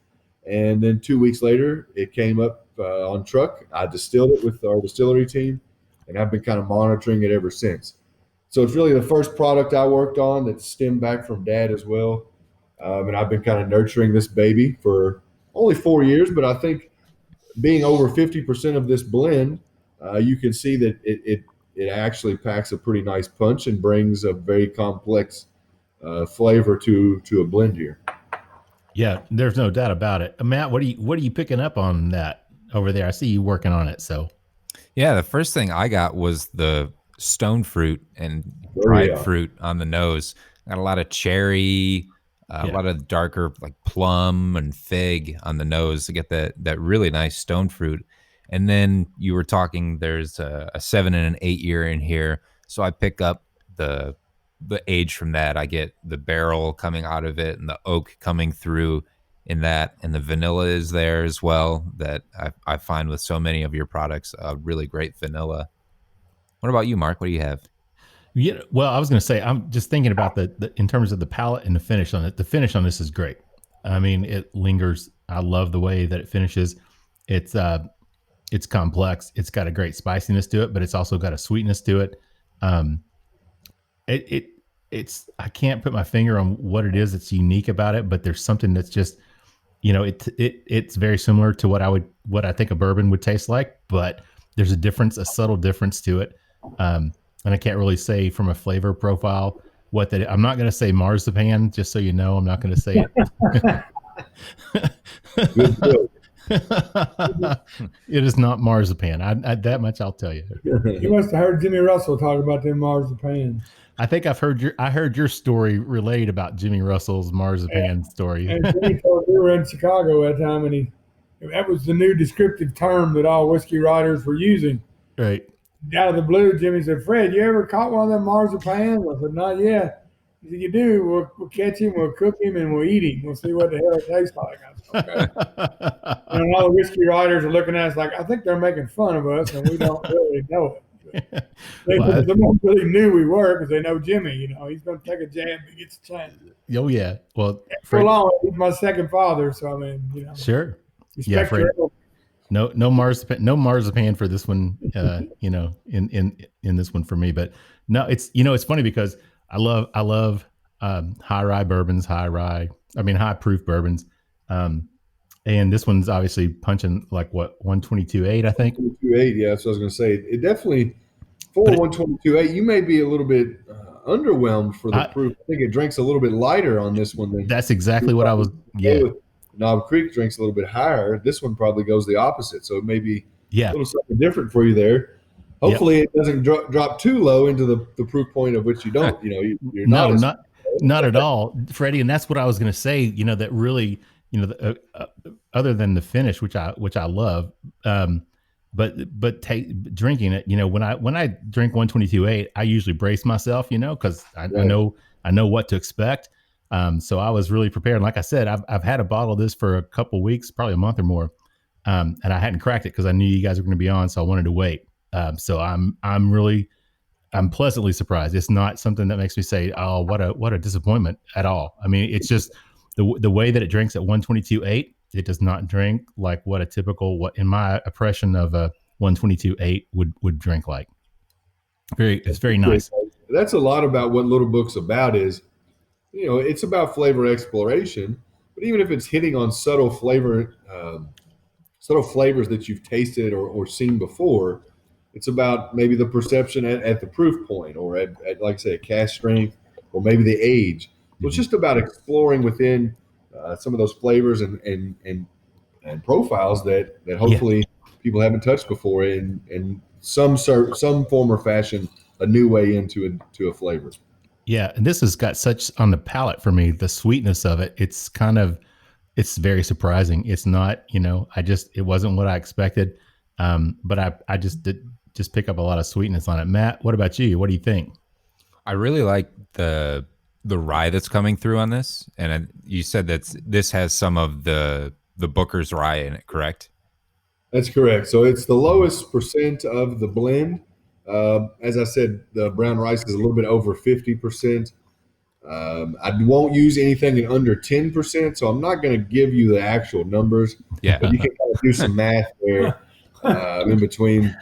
And then 2 weeks later, it came up on truck. I distilled it with our distillery team, and I've been kind of monitoring it ever since. So it's really the first product I worked on that stemmed back from Dad as well. And I've been kind of nurturing this baby for only 4 years, but I think being over 50% of this blend, you can see that it actually packs a pretty nice punch and brings a very complex flavor to a blend here. Yeah, there's no doubt about it. Matt, what are you picking up on that over there? I see you working on it. So, yeah, the first thing I got was the stone fruit and dried fruit on the nose. Got a lot of cherry, a lot of darker like plum and fig on the nose to get that really nice stone fruit. And then you were talking, there's a 7 and an 8 year in here. So I pick up the age from that. I get the barrel coming out of it and the oak coming through in that. And the vanilla is there as well that I find with so many of your products, really great vanilla. What about you, Mark? What do you have? Yeah, well, I was going to say, I'm just thinking about the in terms of the palate and the finish on it. The finish on this is great. I mean, it lingers. I love the way that it finishes. It's complex. It's got a great spiciness to it, but it's also got a sweetness to it. It's I can't put my finger on what it is that's unique about it, but there's something that's just, it's very similar to what I think a bourbon would taste like, but there's a subtle difference to it. And I can't really say from a flavor profile I'm not going to say marzipan, just so you know. I'm not going to say it. It is not marzipan. I that much I'll tell you. You must have heard Jimmy Russell talk about them marzipan. I think I heard your story relayed about Jimmy Russell's marzipan story. And Jimmy told we were in Chicago at that time, and that was the new descriptive term that all whiskey writers were using. Right. Out of the blue, Jimmy said, "Fred, you ever caught one of them marzipans?" I said, "Not yet." He said, "You do. We'll catch him, we'll cook him, and we'll eat him. We'll see what the hell it tastes like." I said, "Okay." And all the whiskey writers are looking at us like, I think they're making fun of us, and we don't really know it. They really knew we were because they know Jimmy. He's going to take a jab if he gets a chance. Oh yeah. Well, for long, he's my second father, so I mean, Sure. Yeah, Fred. No marzipan for this one. In this one for me, but no, it's funny because I love high rye bourbons, high proof bourbons. And this one's obviously punching like what 122.8, I think. 122.8, yeah. So I was going to say it definitely for 122.8. You may be a little bit underwhelmed for the proof. I think it drinks a little bit lighter on this one. That's exactly what I was. Yeah. Knob Creek drinks a little bit higher. This one probably goes the opposite. So it may be a little something different for you there. Hopefully it doesn't drop too low into the proof point of which you don't. You're not at all, Freddie. And that's what I was going to say. That really. Other than the finish, which I love, but drinking it, when I drink 122.8, I usually brace myself, because I know what to expect. So I was really prepared. And like I said, I've had a bottle of this for a couple of weeks, probably a month or more. And I hadn't cracked it because I knew you guys were going to be on. So I wanted to wait. So I'm pleasantly surprised. It's not something that makes me say, "Oh, what a disappointment" at all. I mean, it's just the way that it drinks at 122.8. It does not drink like what in my impression of a 122.8 would drink like. It's very nice. That's a lot about what Little Book's about. Is it's about flavor exploration, but even if it's hitting on subtle flavors that you've tasted or seen before. It's about maybe the perception at the proof point or at like I say, a cask strength or maybe the age. So it's just about exploring within some of those flavors and profiles that hopefully people haven't touched before in some form or fashion, a new way into a flavor. Yeah, and this has got such on the palate for me, the sweetness of it. It's very surprising. It's not, it wasn't what I expected. But I just did pick up a lot of sweetness on it. Matt, what about you? What do you think? I really like the rye that's coming through on this, and you said that this has some of the Booker's rye in it, correct? That's correct. So it's the lowest percent of the blend. As I said, the brown rice is a little bit over 50%. I won't use anything in under 10%, so I'm not going to give you the actual numbers. Yeah, but you can kind of do some math there. In between,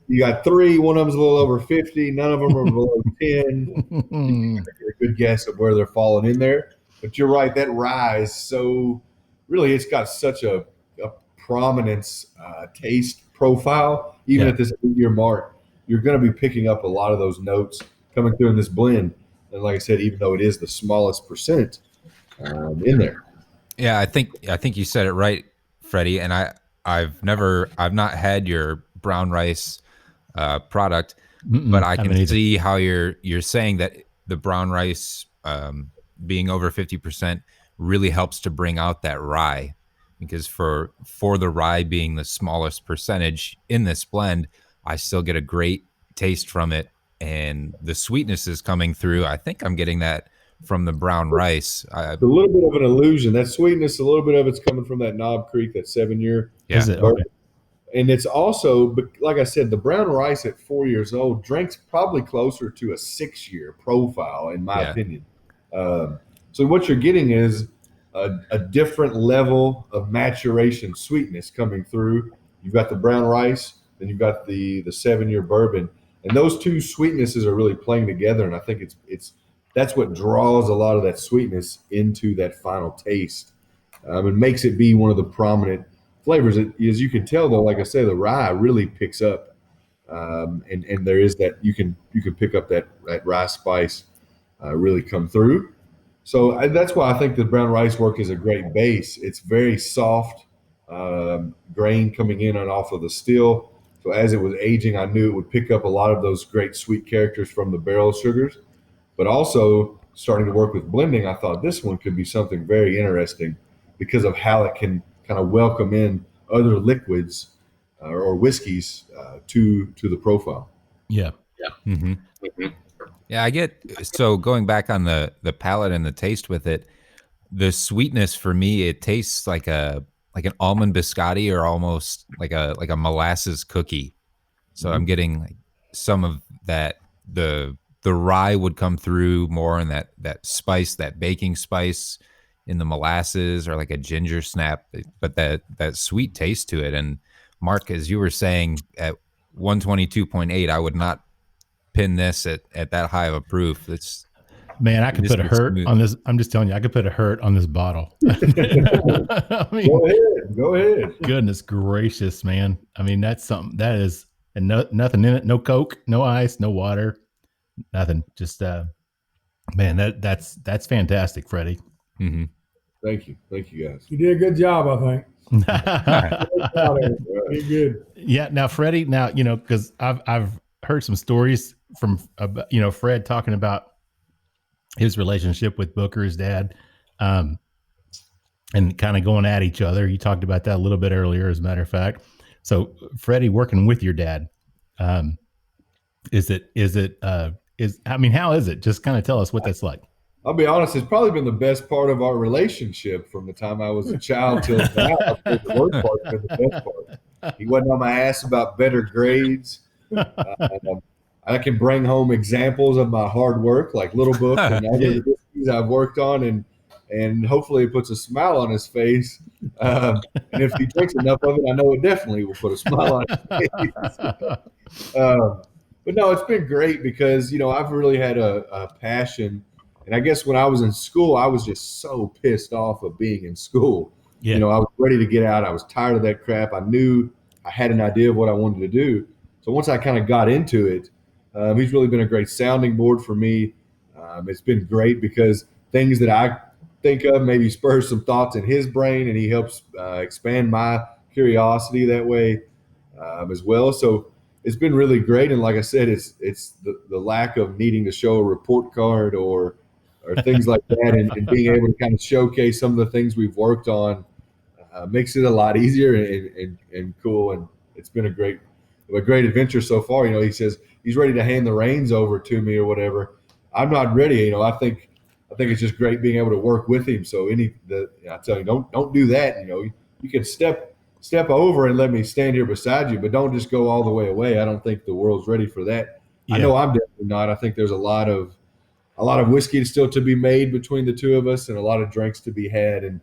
you got three. One of them's a little over 50. None of them are below 10. You can get a good guess of where they're falling in there. But you're right, that rye is so really, it's got such a prominence taste profile. Even at this 8-year mark, you're going to be picking up a lot of those notes coming through in this blend. And like I said, even though it is the smallest percent in there. Yeah, I think you said it right, Freddie. And I've not had your brown rice product, but I can see how you're saying that the brown rice being over 50% really helps to bring out that rye, because for the rye being the smallest percentage in this blend, I still get a great taste from it, and the sweetness is coming through. I think I'm getting that from the brown rice. It's a little bit of an illusion. That sweetness, a little bit of it's coming from that Knob Creek, that 7-year. Yeah. Is it? Okay. And it's also, like I said, the brown rice at 4 years old drinks probably closer to a 6-year profile, in my opinion. So what you're getting is a different level of maturation sweetness coming through. You've got the brown rice, then you've got the 7-year bourbon, and those two sweetnesses are really playing together. And I think that's what draws a lot of that sweetness into that final taste. And makes it be one of the prominent flavors. As you can tell, though, like I say, the rye really picks up, and there is that you can pick up that rye spice really come through. So that's why I think the brown rice work is a great base. It's very soft grain coming in and off of the still. So as it was aging, I knew it would pick up a lot of those great sweet characters from the barrel sugars. But also starting to work with blending, I thought this one could be something very interesting because of how it can kind of welcome in other liquids or whiskeys to the profile. Yeah. Mm-hmm. Mm-hmm. Yeah, I get, so going back on the palate and the taste with it, the sweetness for me, it tastes like an almond biscotti or almost like a molasses cookie. So I'm getting like some of that, the rye would come through more, and that spice, that baking spice in the molasses, or like a ginger snap, but that sweet taste to it. And Mark, as you were saying, at 122.8, I would not pin this at that high of a proof. Man, I could put a hurt on this. I'm just telling you, I could put a hurt on this bottle. I mean, Go ahead. Goodness gracious, man. I mean, that's something that is, and nothing in it. No Coke, no ice, no water, nothing. Just, man, that's fantastic, Freddie. Mm-hmm. Thank you guys. You did a good job, I think. You're good. Yeah. Now, Freddie, because I've heard some stories from, Fred talking about his relationship with Booker, his dad, and kind of going at each other. You talked about that a little bit earlier, as a matter of fact. So Freddie, working with your dad, how is it? Just kind of tell us what that's like. I'll be honest, it's probably been the best part of our relationship from the time I was a child till now. I think the worst part's been the best part. He wasn't on my ass about better grades. I can bring home examples of my hard work, like Little Book and other whiskeys I've worked on, and hopefully it puts a smile on his face. And if he drinks enough of it, I know it definitely will put a smile on his face. But no, it's been great because, I've really had a passion. And I guess when I was in school, I was just so pissed off of being in school. Yeah. I was ready to get out. I was tired of that crap. I knew I had an idea of what I wanted to do. So once I kind of got into it, he's really been a great sounding board for me. It's been great because things that I think of maybe spurs some thoughts in his brain, and he helps expand my curiosity that way as well. So it's been really great. And like I said, it's the lack of needing to show a report card or things like that, and being able to kind of showcase some of the things we've worked on makes it a lot easier and cool. And it's been a great adventure so far. He says he's ready to hand the reins over to me or whatever. I'm not ready. I think it's just great being able to work with him. So I tell you, don't do that. You can step over and let me stand here beside you, but don't just go all the way away. I don't think the world's ready for that. Yeah. I know I'm definitely not. I think there's a lot of whiskey still to be made between the two of us, and a lot of drinks to be had, and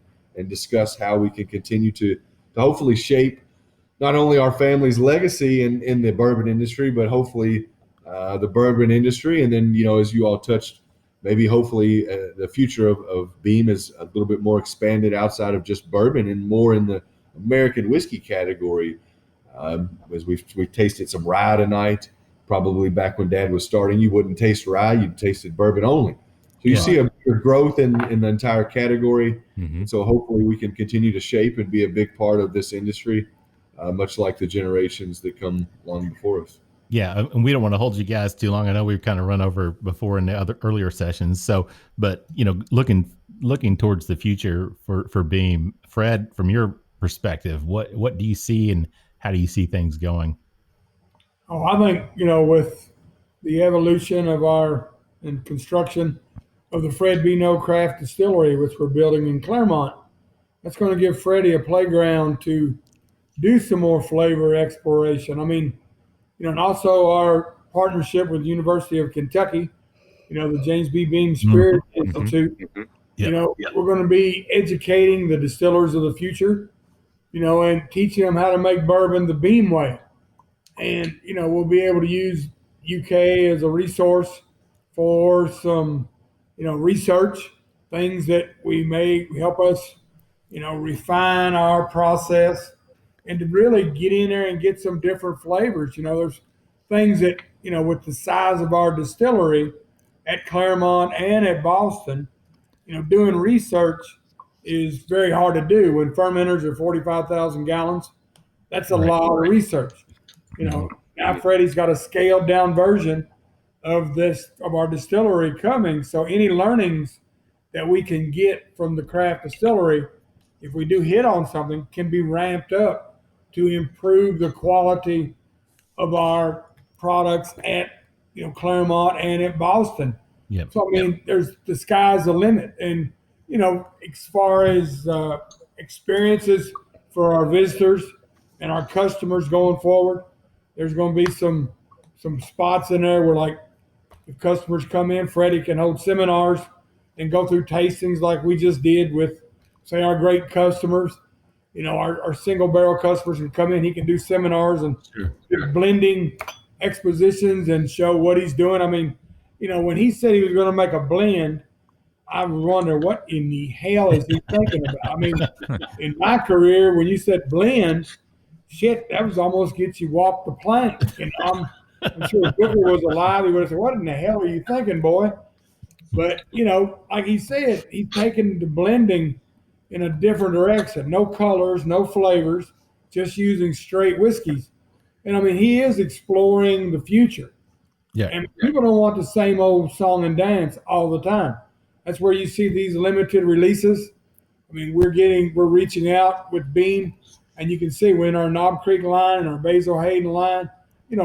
discuss how we can continue to hopefully shape not only our family's legacy in the bourbon industry, but hopefully the bourbon industry. And then, as you all touched, maybe hopefully the future of Beam is a little bit more expanded outside of just bourbon and more in the American whiskey category. As we've tasted some rye tonight. Probably back when Dad was starting, you wouldn't taste rye, you tasted bourbon only. So you see a bigger growth in the entire category. Mm-hmm. And so hopefully we can continue to shape and be a big part of this industry, much like the generations that come along before us. Yeah, and we don't want to hold you guys too long. I know we've kind of run over before in the other earlier sessions. So, but looking towards the future for Beam, Fred, from your perspective, what do you see and how do you see things going? Oh, I think, with the evolution of and construction of the Fred Noe craft distillery, which we're building in Claremont, that's going to give Freddie a playground to do some more flavor exploration. And also our partnership with the University of Kentucky, the James B. Beam Spirit Institute. Mm-hmm. We're going to be educating the distillers of the future, and teaching them how to make bourbon the Beam way. And, we'll be able to use UK as a resource for some, research, things that may help us, refine our process and to really get in there and get some different flavors. There's things that, with the size of our distillery at Claremont and at Boston, doing research is very hard to do. When fermenters are 45,000 gallons, that's a lot of research. Now Freddie's got a scaled down version of our distillery coming. So any learnings that we can get from the craft distillery, if we do hit on something, can be ramped up to improve the quality of our products at Claremont and at Boston. Yep. So there's the sky's the limit. And as far as experiences for our visitors and our customers going forward, there's going to be some spots in there where, like, if customers come in, Freddie can hold seminars and go through tastings like we just did with, say, our great customers. Our single barrel customers can come in. He can do seminars and blending expositions and show what he's doing. When he said he was going to make a blend, I wonder what in the hell is he thinking about? In my career, when you said blend, shit, that was almost get you walk the plank. And I'm sure if Booker was alive, he would have said, what in the hell are you thinking, boy? But, like he said, he's taking the blending in a different direction. No colors, no flavors, just using straight whiskeys. And, he is exploring the future. Yeah. And people don't want the same old song and dance all the time. That's where you see these limited releases. We're reaching out with Beam. And you can see we're in our Knob Creek line and our Basil Hayden line,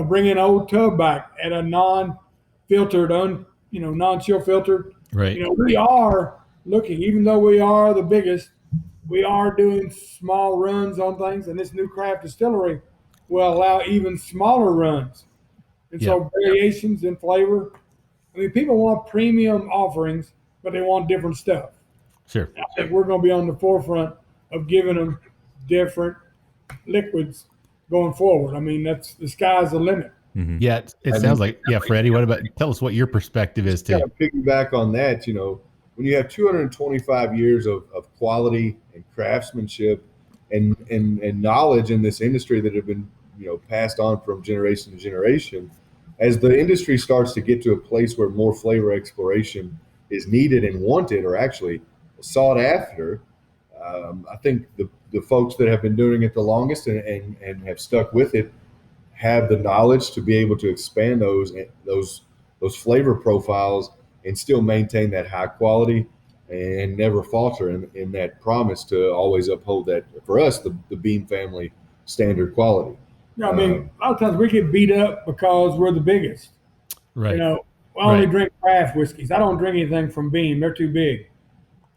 bringing Old Tub back at a non-filtered, non-chill filtered Right. You know, we are looking, even though we are the biggest, we are doing small runs on things, and this new craft distillery will allow even smaller runs. And so variations in flavor. I mean, people want premium offerings, but they want different stuff. Sure. I think we're going to be on the forefront of giving them different liquids going forward. I mean, that's the sky's the limit. Mm-hmm. Yeah, it sounds like, Freddie, what about, tell us what your perspective is too. Kind of piggyback on that, you know, when you have 225 years of quality and craftsmanship and knowledge in this industry that have been, you know, passed on from generation to generation, as the industry starts to get to a place where more flavor exploration is needed and wanted, or actually sought after, I think the folks that have been doing it the longest and have stuck with it have the knowledge to be able to expand those flavor profiles and still maintain that high quality and never falter in that promise to always uphold that, for us, the Beam family standard quality. Yeah, I mean, a lot of times we get beat up because we're the biggest. Right. You know, I only drink craft whiskeys. I don't drink anything from Beam. They're too big.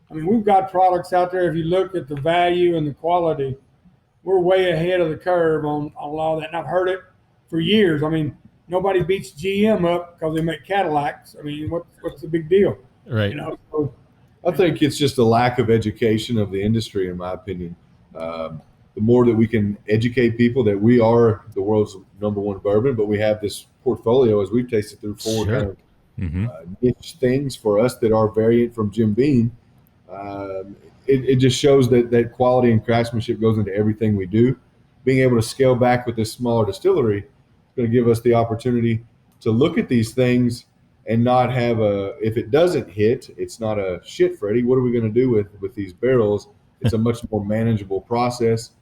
I mean, we've got products out there. If you look at the value and the quality, we're way ahead of the curve on a lot of that. And I've heard it for years. I mean, nobody beats GM up because they make Cadillacs. I mean, what's the big deal? Right. You know, so, I think it's just a lack of education of the industry, in my opinion. The more that we can educate people that we are the world's #1 bourbon, but we have this portfolio, as we've tasted through 4 kind of niche things for us that are variant from Jim Beam. It just shows that quality and craftsmanship goes into everything we do. Being able to scale back with this smaller distillery is going to give us the opportunity to look at these things and not have if it doesn't hit, it's not a shit, Freddie, what are we going to do with these barrels? It's a much more manageable process.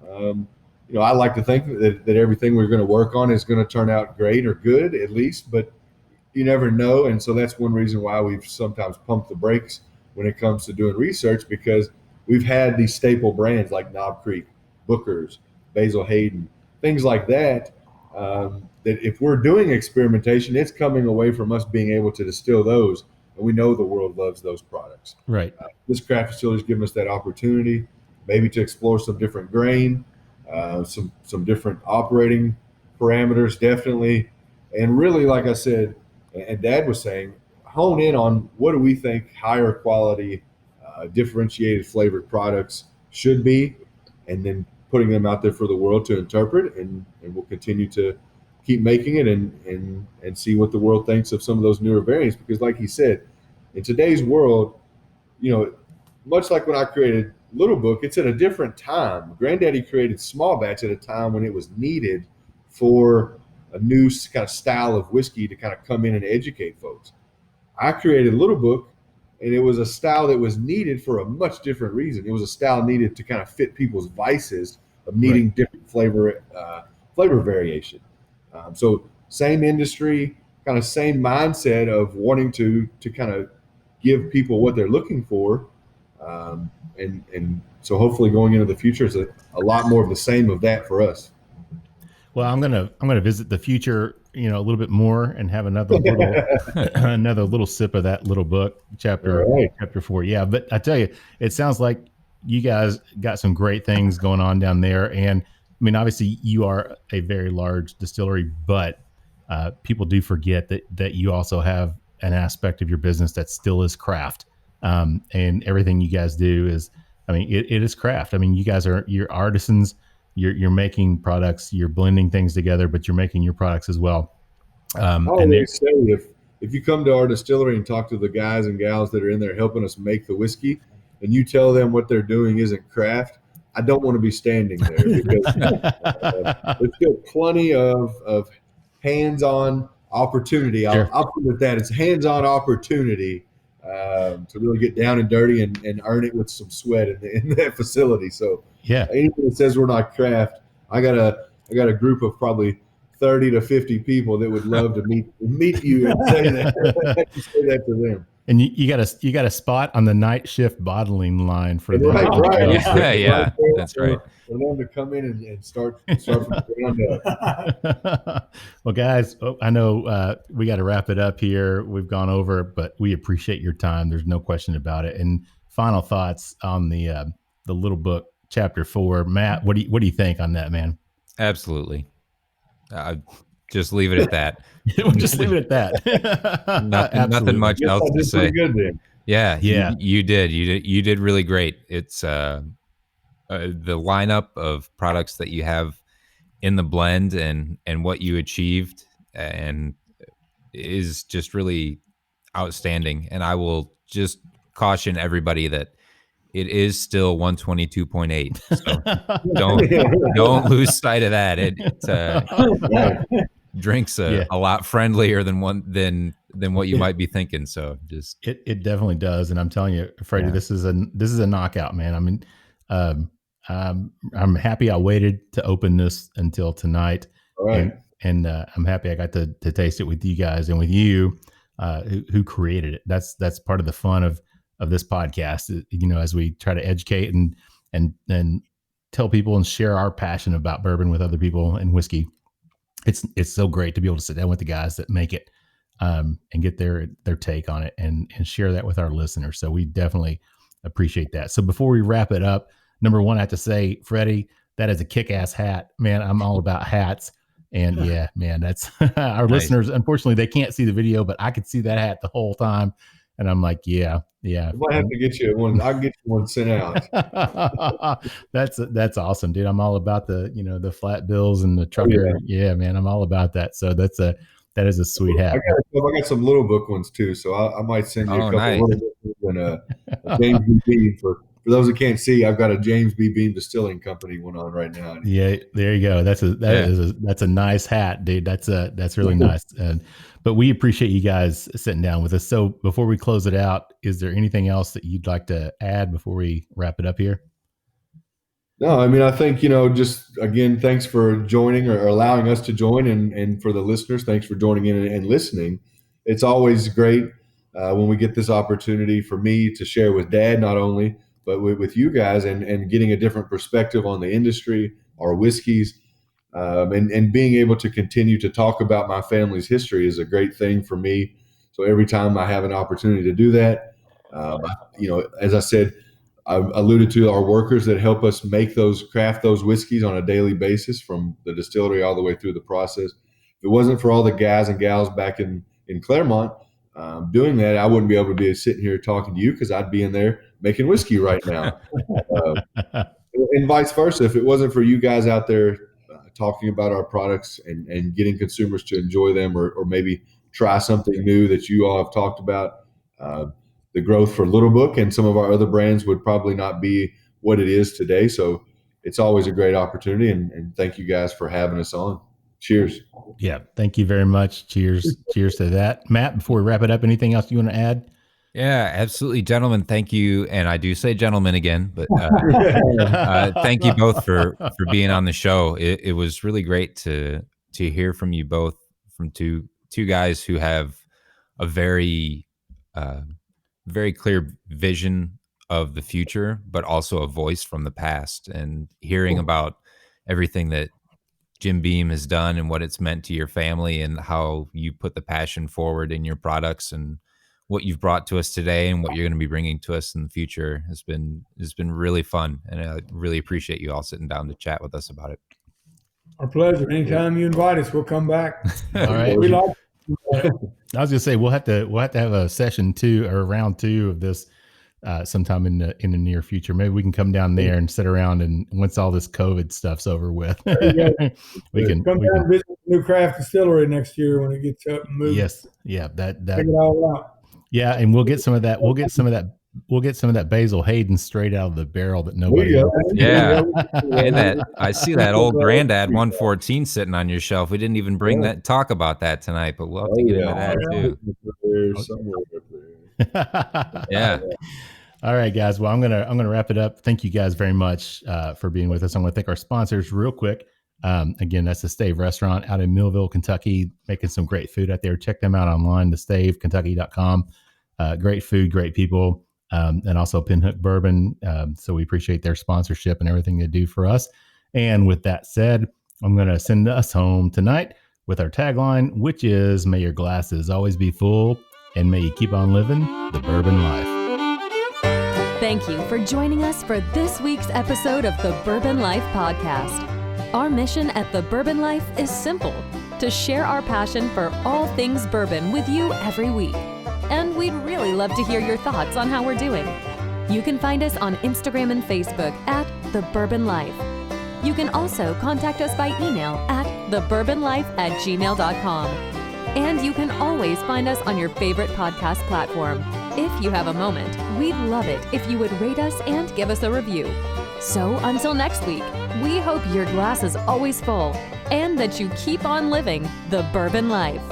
You know, I like to think that everything we're going to work on is going to turn out great or good, at least, but you never know. And so that's one reason why we've sometimes pumped the brakes when it comes to doing research, because we've had these staple brands like Knob Creek, Booker's, Basil, Hayden, things like that, that if we're doing experimentation, it's coming away from us being able to distill those. And we know the world loves those products. Right. This craft distillery is giving us that opportunity, maybe to explore some different grain, some different operating parameters, definitely. And really, like I said, and Dad was saying, hone in on what do we think higher quality, differentiated flavored products should be, and then putting them out there for the world to interpret, and we'll continue to keep making it and see what the world thinks of some of those newer variants. Because like he said, in today's world, you know, much like when I created Little Book, it's at a different time. Granddaddy created Small Batch at a time when it was needed for a new kind of style of whiskey to kind of come in and educate folks. I created Little Book, and it was a style that was needed for a much different reason. It was a style needed to kind of fit people's vices of needing different flavor variation. So same industry, kind of same mindset of wanting to kind of give people what they're looking for. And so hopefully going into the future is a lot more of the same of that for us. Well, I'm gonna visit the future, you know, a little bit more and have another little sip of that Little Book chapter 4. Yeah, but I tell you, it sounds like you guys got some great things going on down there. And I mean, obviously, you are a very large distillery, but people do forget that you also have an aspect of your business that still is craft. And everything you guys do is, I mean, it is craft. I mean, you guys you're artisans. You're making products, you're blending things together, but you're making your products as well. I always say, if you come to our distillery and talk to the guys and gals that are in there helping us make the whiskey, and you tell them what they're doing isn't craft, I don't want to be standing there, because there's still plenty of hands-on opportunity. I'll put it that it's hands-on opportunity to really get down and dirty and earn it with some sweat in that facility. So anything that says we're not craft, I got a group of probably 30 to 50 people that would love to meet you and say that to them. And you got a spot on the night shift bottling line for them. Right. Yeah, that's right. For them to come in and start from the ground up. Well, guys, I know we got to wrap it up here. We've gone over, but we appreciate your time. There's no question about it. And final thoughts on the Little Book Chapter 4, Matt. What do you think on that, man? Absolutely. Just leave it at that. We'll just leave it at that. Nothing much else to say. Good then. Yeah. You did really great. It's the lineup of products that you have in the blend and what you achieved and is just really outstanding. And I will just caution everybody that it is still 122.8. So don't lose sight of that. It drinks a lot friendlier than what you might be thinking. So just it definitely does. And I'm telling you, Freddie, this is a knockout, man. I mean, I'm happy I waited to open this until tonight. All right. And I'm happy I got to taste it with you guys and with you, who created it. That's part of the fun of this podcast, as we try to educate and tell people and share our passion about bourbon with other people and whiskey. It's so great to be able to sit down with the guys that make it, and get their take on it and share that with our listeners. So we definitely appreciate that. So before we wrap it up, number one, I have to say, Freddie, that is a kick-ass hat, man. I'm all about hats. And yeah, man, that's our listeners. Unfortunately, they can't see the video, but I could see that hat the whole time. And I'm like, yeah. I might have to get you one. I'll get you one sent out. That's awesome, dude. I'm all about the flat bills and the trucker. Oh, yeah, man, I'm all about that. So that is a sweet hat. I got some Little Book ones too. So I might send you a couple nice. Little Book ones and a James B. Beam for those that can't see. I've got a James B. Beam Distilling Company one on right now. Yeah, there you go. That's a nice hat, dude. That's really nice. But we appreciate you guys sitting down with us. So before we close it out, is there anything else that you'd like to add before we wrap it up here? No, I mean, I think, just again, thanks for joining or allowing us to join. And for the listeners, thanks for joining in and listening. It's always great when we get this opportunity for me to share with Dad, not only, but with you guys and getting a different perspective on the industry, our whiskeys, and being able to continue to talk about my family's history is a great thing for me. So every time I have an opportunity to do that, as I said, I've alluded to our workers that help us craft those whiskeys on a daily basis from the distillery all the way through the process. If it wasn't for all the guys and gals back in Claremont doing that, I wouldn't be able to be sitting here talking to you because I'd be in there making whiskey right now. And vice versa. If it wasn't for you guys out there talking about our products and getting consumers to enjoy them or maybe try something new that you all have talked about, the growth for Little Book and some of our other brands would probably not be what it is today. So it's always a great opportunity. And thank you guys for having us on. Cheers. Yeah. Thank you very much. Cheers. Cheers to that. Matt, before we wrap it up, anything else you want to add? Yeah, absolutely. Gentlemen, thank you. And I do say gentlemen again, but thank you both for being on the show. It was really great to hear from you both, from two guys who have a very, very clear vision of the future, but also a voice from the past, and hearing about everything that Jim Beam has done and what it's meant to your family and how you put the passion forward in your products and what you've brought to us today and what you're going to be bringing to us in the future has been really fun. And I really appreciate you all sitting down to chat with us about it. Our pleasure. Anytime you invite us, we'll come back. All right. We like I was gonna say we'll have to have a session 2 or round 2 of this sometime in the near future. Maybe we can come down there and sit around, and once all this COVID stuff's over with, we can come down and visit the new craft distillery next year when it gets up and moving. Yes, yeah, that Check it all out. Yeah, and we'll get some of that. We'll get some of that Basil Hayden straight out of the barrel that nobody. Yeah, and that I see that old Grandad 114 sitting on your shelf. We didn't even talk about that tonight, but we'll have to get into that too. Yeah. All right, guys. Well, I'm gonna wrap it up. Thank you guys very much for being with us. I'm gonna thank our sponsors real quick. Again, that's the Stave Restaurant out in Millville, Kentucky, making some great food out there. Check them out online, thestavekentucky.com. great food, great people, and also Pinhook Bourbon. So we appreciate their sponsorship and everything they do for us. And with that said, I'm going to send us home tonight with our tagline, which is, may your glasses always be full and may you keep on living the bourbon life. Thank you for joining us for this week's episode of the Bourbon Life Podcast. Our mission at the Bourbon Life is simple: to share our passion for all things bourbon with you every week. And we'd really love to hear your thoughts on how we're doing. You can find us on Instagram and Facebook at The Bourbon Life. You can also contact us by email at thebourbonlife@gmail.com. And you can always find us on your favorite podcast platform. If you have a moment, we'd love it if you would rate us and give us a review. So until next week, we hope your glass is always full and that you keep on living the bourbon life.